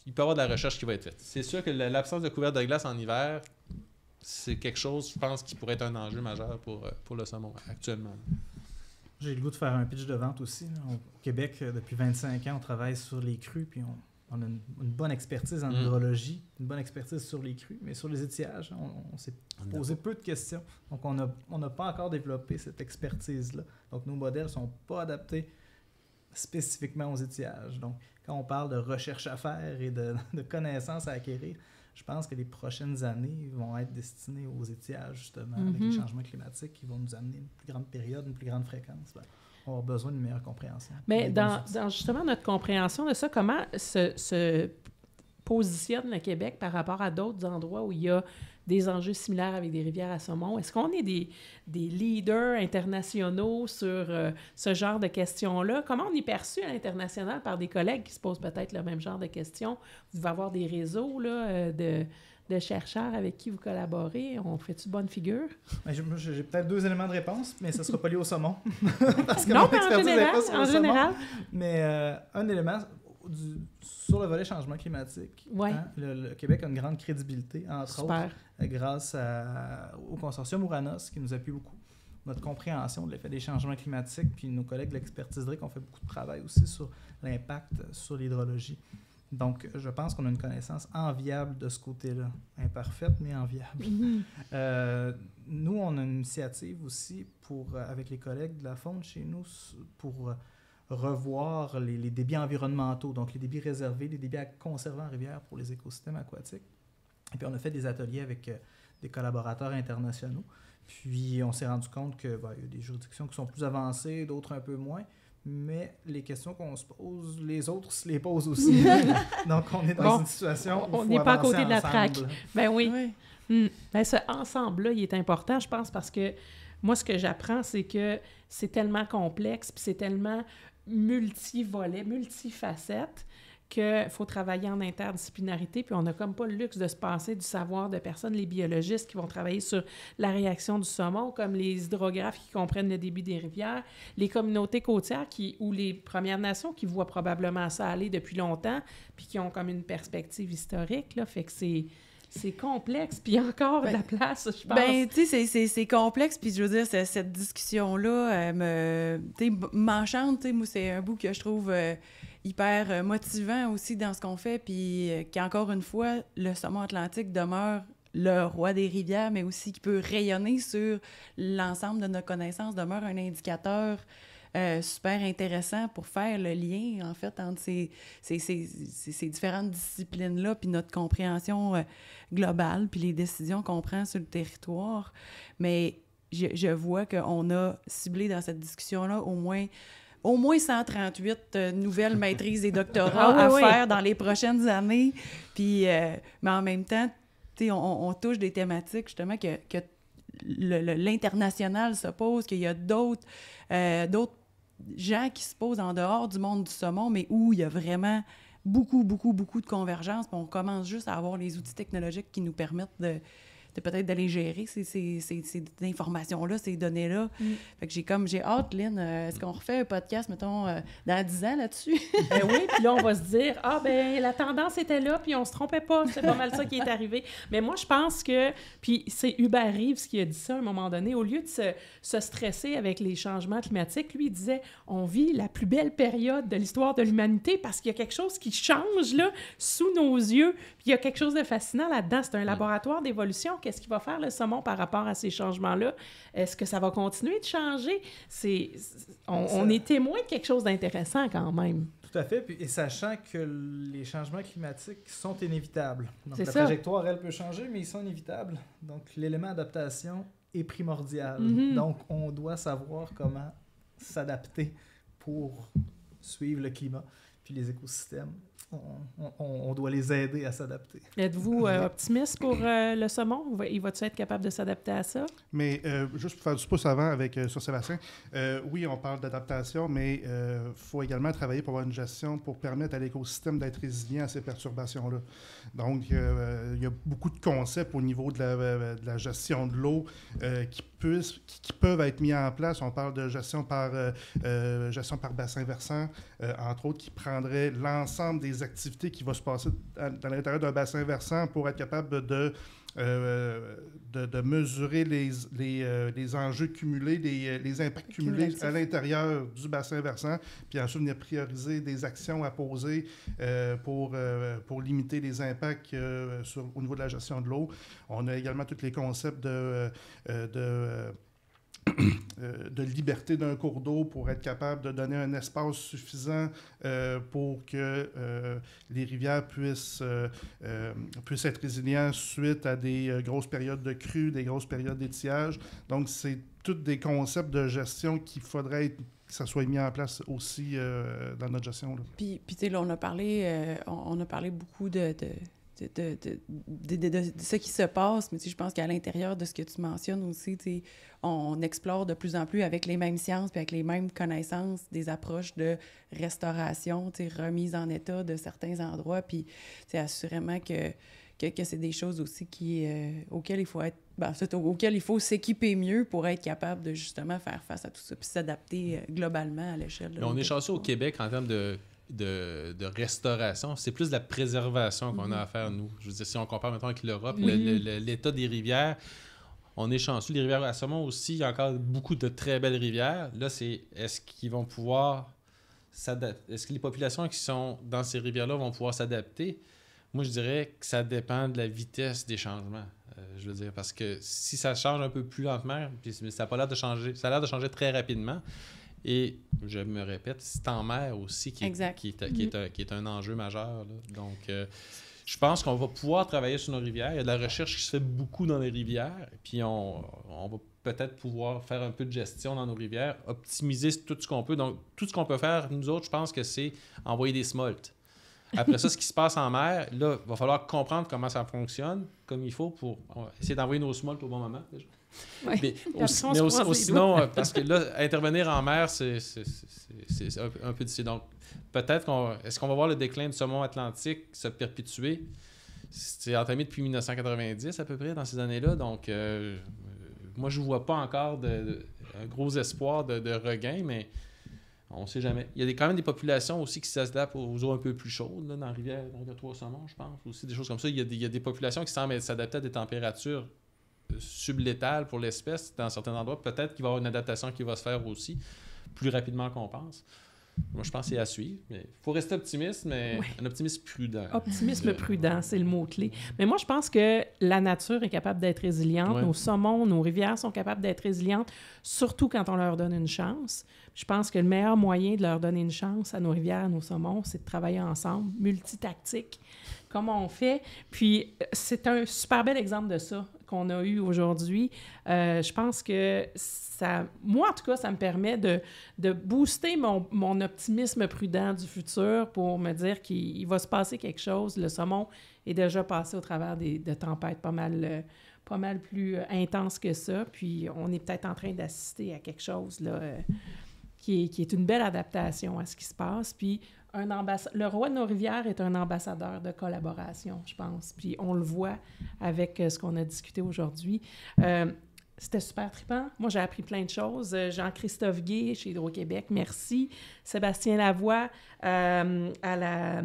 y avoir de la recherche qui va être faite. C'est sûr que l'absence de couvert de glace en hiver, c'est quelque chose, je pense, qui pourrait être un enjeu majeur pour le saumon actuellement. J'ai le goût de faire un pitch de vente aussi. Là. Au Québec, depuis 25 ans, on travaille sur les crues, puis on a une bonne expertise en hydrologie, une bonne expertise sur les crues, mais sur les étiages, on s'est posé peu de questions. Donc, on n'a pas encore développé cette expertise-là. Donc, nos modèles ne sont pas adaptés spécifiquement aux étiages. Donc, quand on parle de recherche à faire et de connaissances à acquérir, je pense que les prochaines années vont être destinées aux étiages, justement, avec les changements climatiques qui vont nous amener une plus grande période, une plus grande fréquence. Ben, on va avoir besoin d'une meilleure compréhension. Mais dans justement notre compréhension de ça, comment se positionne le Québec par rapport à d'autres endroits où il y a des enjeux similaires avec des rivières à saumon? Est-ce qu'on est des leaders internationaux sur ce genre de questions-là? Comment on est perçu à l'international par des collègues qui se posent peut-être le même genre de questions? Vous devez avoir des réseaux là, de chercheurs avec qui vous collaborez. On fait-tu bonne figure? J'ai peut-être 2 éléments de réponse, mais ça ne sera pas lié au saumon. Parce que non, mon mais expertise n'est pas sur en le saumon. général. Mais un élément... sur le volet changement climatique, ouais. Hein, le Québec a une grande crédibilité, entre autres, grâce au consortium Ouranos, qui nous appuie beaucoup. Notre compréhension de l'effet des changements climatiques, puis nos collègues de l'expertise DRIC ont fait beaucoup de travail aussi sur l'impact sur l'hydrologie. Donc, je pense qu'on a une connaissance enviable de ce côté-là. Imparfaite, mais enviable. Nous, on a une initiative aussi avec les collègues de la faune chez nous pour revoir les débits environnementaux, donc les débits réservés, les débits à conserver en rivière pour les écosystèmes aquatiques. Et puis, on a fait des ateliers avec des collaborateurs internationaux. Puis, on s'est rendu compte qu'il y a des juridictions qui sont plus avancées, d'autres un peu moins. Mais les questions qu'on se pose, les autres se les posent aussi. Donc, on est dans une situation où on n'est pas à côté de la ensemble. traque. Ben oui. Ben, ce ensemble-là, il est important, je pense, parce que moi, ce que j'apprends, c'est que c'est tellement complexe, puis c'est tellement multivolet, multifacette, qu'il faut travailler en interdisciplinarité, puis on n'a comme pas le luxe de se passer du savoir de personnes, les biologistes qui vont travailler sur la réaction du saumon, comme les hydrographes qui comprennent le débit des rivières, les communautés côtières ou les Premières Nations qui voient probablement ça aller depuis longtemps, puis qui ont comme une perspective historique, là, fait que c'est complexe, puis il y a encore de la place, je pense. Ben, tu sais, c'est complexe, puis je veux dire, cette discussion-là, m'enchante, tu sais, moi, c'est un bout que je trouve hyper motivant aussi dans ce qu'on fait, puis qu'encore une fois, le saumon atlantique demeure le roi des rivières, mais aussi qui peut rayonner sur l'ensemble de nos connaissances, demeure un indicateur super intéressant pour faire le lien, en fait, entre ces différentes disciplines-là, puis notre compréhension globale, puis les décisions qu'on prend sur le territoire. Mais je vois qu'on a ciblé dans cette discussion-là au moins 138 nouvelles maîtrises et doctorats faire dans les prochaines années. Puis, mais en même temps, on touche des thématiques, justement, que l'international se pose, qu'il y a d'autres gens qui se posent en dehors du monde du saumon, mais où il y a vraiment beaucoup de convergence. Puis on commence juste à avoir les outils technologiques qui nous permettent peut-être d'aller gérer ces informations-là, ces données-là. Fait que j'ai hâte, Lynn, est-ce qu'on refait un podcast, mettons, dans 10 ans là-dessus? Oui, puis là, on va se dire, la tendance était là, puis on se trompait pas, c'est pas mal ça qui est arrivé. Mais moi, je pense que, puis c'est Hubert Reeves qui a dit ça à un moment donné, au lieu de se stresser avec les changements climatiques, lui, il disait, on vit la plus belle période de l'histoire de l'humanité parce qu'il y a quelque chose qui change, là, sous nos yeux, puis il y a quelque chose de fascinant là-dedans. C'est un laboratoire d'évolution. Qu'est-ce qu'il va faire, le saumon, par rapport à ces changements-là? Est-ce que ça va continuer de changer? On est témoin de quelque chose d'intéressant, quand même. Tout à fait, et sachant que les changements climatiques sont inévitables. Donc, C'est la ça. trajectoire, elle peut changer, mais ils sont inévitables. Donc, l'élément adaptation est primordial. Donc, on doit savoir comment s'adapter pour suivre le climat. Puis les écosystèmes, on doit les aider à s'adapter. Êtes-vous optimiste pour le saumon? Il va-tu être capable de s'adapter à ça? Mais juste pour faire du pouce avant sur Sébastien, oui, on parle d'adaptation, mais il faut également travailler pour avoir une gestion pour permettre à l'écosystème d'être résilient à ces perturbations-là. Donc, il y a beaucoup de concepts au niveau de la gestion de l'eau qui peuvent être mis en place. On parle de gestion par bassin versant, entre autres, qui prendrait l'ensemble des activités qui vont se passer dans l'intérieur d'un bassin versant pour être capable de mesurer les enjeux cumulés, les impacts cumulés à l'intérieur du bassin versant, puis ensuite venir prioriser des actions à poser pour limiter les impacts au niveau de la gestion de l'eau. On a également tous les concepts de liberté d'un cours d'eau pour être capable de donner un espace suffisant pour que les rivières puissent être résilientes suite à des grosses périodes de crues, des grosses périodes d'étiage. Donc, c'est tous des concepts de gestion qu'il faudrait que ça soit mis en place aussi dans notre gestion. Là. Puis tu sais, là, on a parlé beaucoup de ce qui se passe, mais tu sais, je pense qu'à l'intérieur de ce que tu mentionnes aussi, tu sais, on explore de plus en plus avec les mêmes sciences puis avec les mêmes connaissances des approches de restauration, tu sais, remise en état de certains endroits, puis c'est assurément que c'est des choses aussi auxquelles il faut auquel il faut s'équiper mieux pour être capable de justement faire face à tout ça puis s'adapter globalement à l'échelle de on est chanceux au Québec en termes de restauration. C'est plus de la préservation qu'on a à faire, nous. Je veux dire, si on compare maintenant avec l'Europe, l'état des rivières, on est chanceux. Les rivières à saumon aussi, il y a encore beaucoup de très belles rivières. Là, est-ce qu'ils vont pouvoir s'adapter? Est-ce que les populations qui sont dans ces rivières-là vont pouvoir s'adapter? Moi, je dirais que ça dépend de la vitesse des changements. Je veux dire, parce que si ça change un peu plus lentement, puis ça n'a pas l'air de changer, ça a l'air de changer très rapidement. Et, je me répète, c'est en mer aussi qui est un enjeu majeur. Là. Donc, je pense qu'on va pouvoir travailler sur nos rivières. Il y a de la recherche qui se fait beaucoup dans les rivières. Puis, on va peut-être pouvoir faire un peu de gestion dans nos rivières, optimiser tout ce qu'on peut. Donc, tout ce qu'on peut faire, nous autres, je pense que c'est envoyer des smolts. Après ça, ce qui se passe en mer, là, il va falloir comprendre comment ça fonctionne comme il faut pour essayer d'envoyer nos smolts au bon moment, déjà. Ouais. Mais sinon, parce que là, intervenir en mer, c'est un peu difficile. Donc, peut-être est-ce qu'on va voir le déclin du saumon atlantique se perpétuer? C'est entamé depuis 1990 à peu près, dans ces années-là. Donc, moi, je ne vois pas encore un gros espoir de regain, mais on ne sait jamais. Il y a quand même des populations aussi qui s'adaptent aux eaux un peu plus chaudes, là, dans la rivière Trois-Saumons, je pense. Aussi des choses comme ça. Il y a des populations qui semblent s'adapter à des températures sublétales pour l'espèce dans certains endroits. Peut-être qu'il va y avoir une adaptation qui va se faire aussi plus rapidement qu'on pense. Moi, je pense que c'est à suivre. Il faut rester optimiste, mais un optimisme prudent. Optimisme prudent, c'est le mot-clé. Mais moi, je pense que la nature est capable d'être résiliente. Ouais. Nos saumons, nos rivières sont capables d'être résilientes, surtout quand on leur donne une chance. Je pense que le meilleur moyen de leur donner une chance à nos rivières, à nos saumons, c'est de travailler ensemble, multitactique, comme on fait. Puis, c'est un super bel exemple de ça qu'on a eu aujourd'hui. Je pense que moi, en tout cas, ça me permet de booster mon optimisme prudent du futur pour me dire qu'il va se passer quelque chose. Le saumon est déjà passé au travers de tempêtes pas mal plus intenses que ça. Puis, on est peut-être en train d'assister à quelque chose là, qui est une belle adaptation à ce qui se passe. Puis, le roi de nos rivières est un ambassadeur de collaboration, je pense. Puis on le voit avec ce qu'on a discuté aujourd'hui. C'était super trippant. Moi, j'ai appris plein de choses. Jean-Christophe Gué, chez Hydro-Québec, merci. Sébastien Lavoie, à la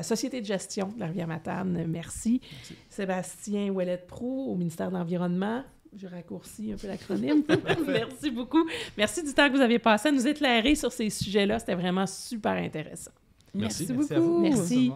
Société de gestion de la Rivière-Matane, merci. Sébastien Ouellette-Proulx, au ministère de l'Environnement. Je raccourcis un peu l'acronyme. Merci beaucoup. Merci du temps que vous avez passé à nous éclairer sur ces sujets-là. C'était vraiment super intéressant. Merci. Beaucoup. à vous. Merci. Merci.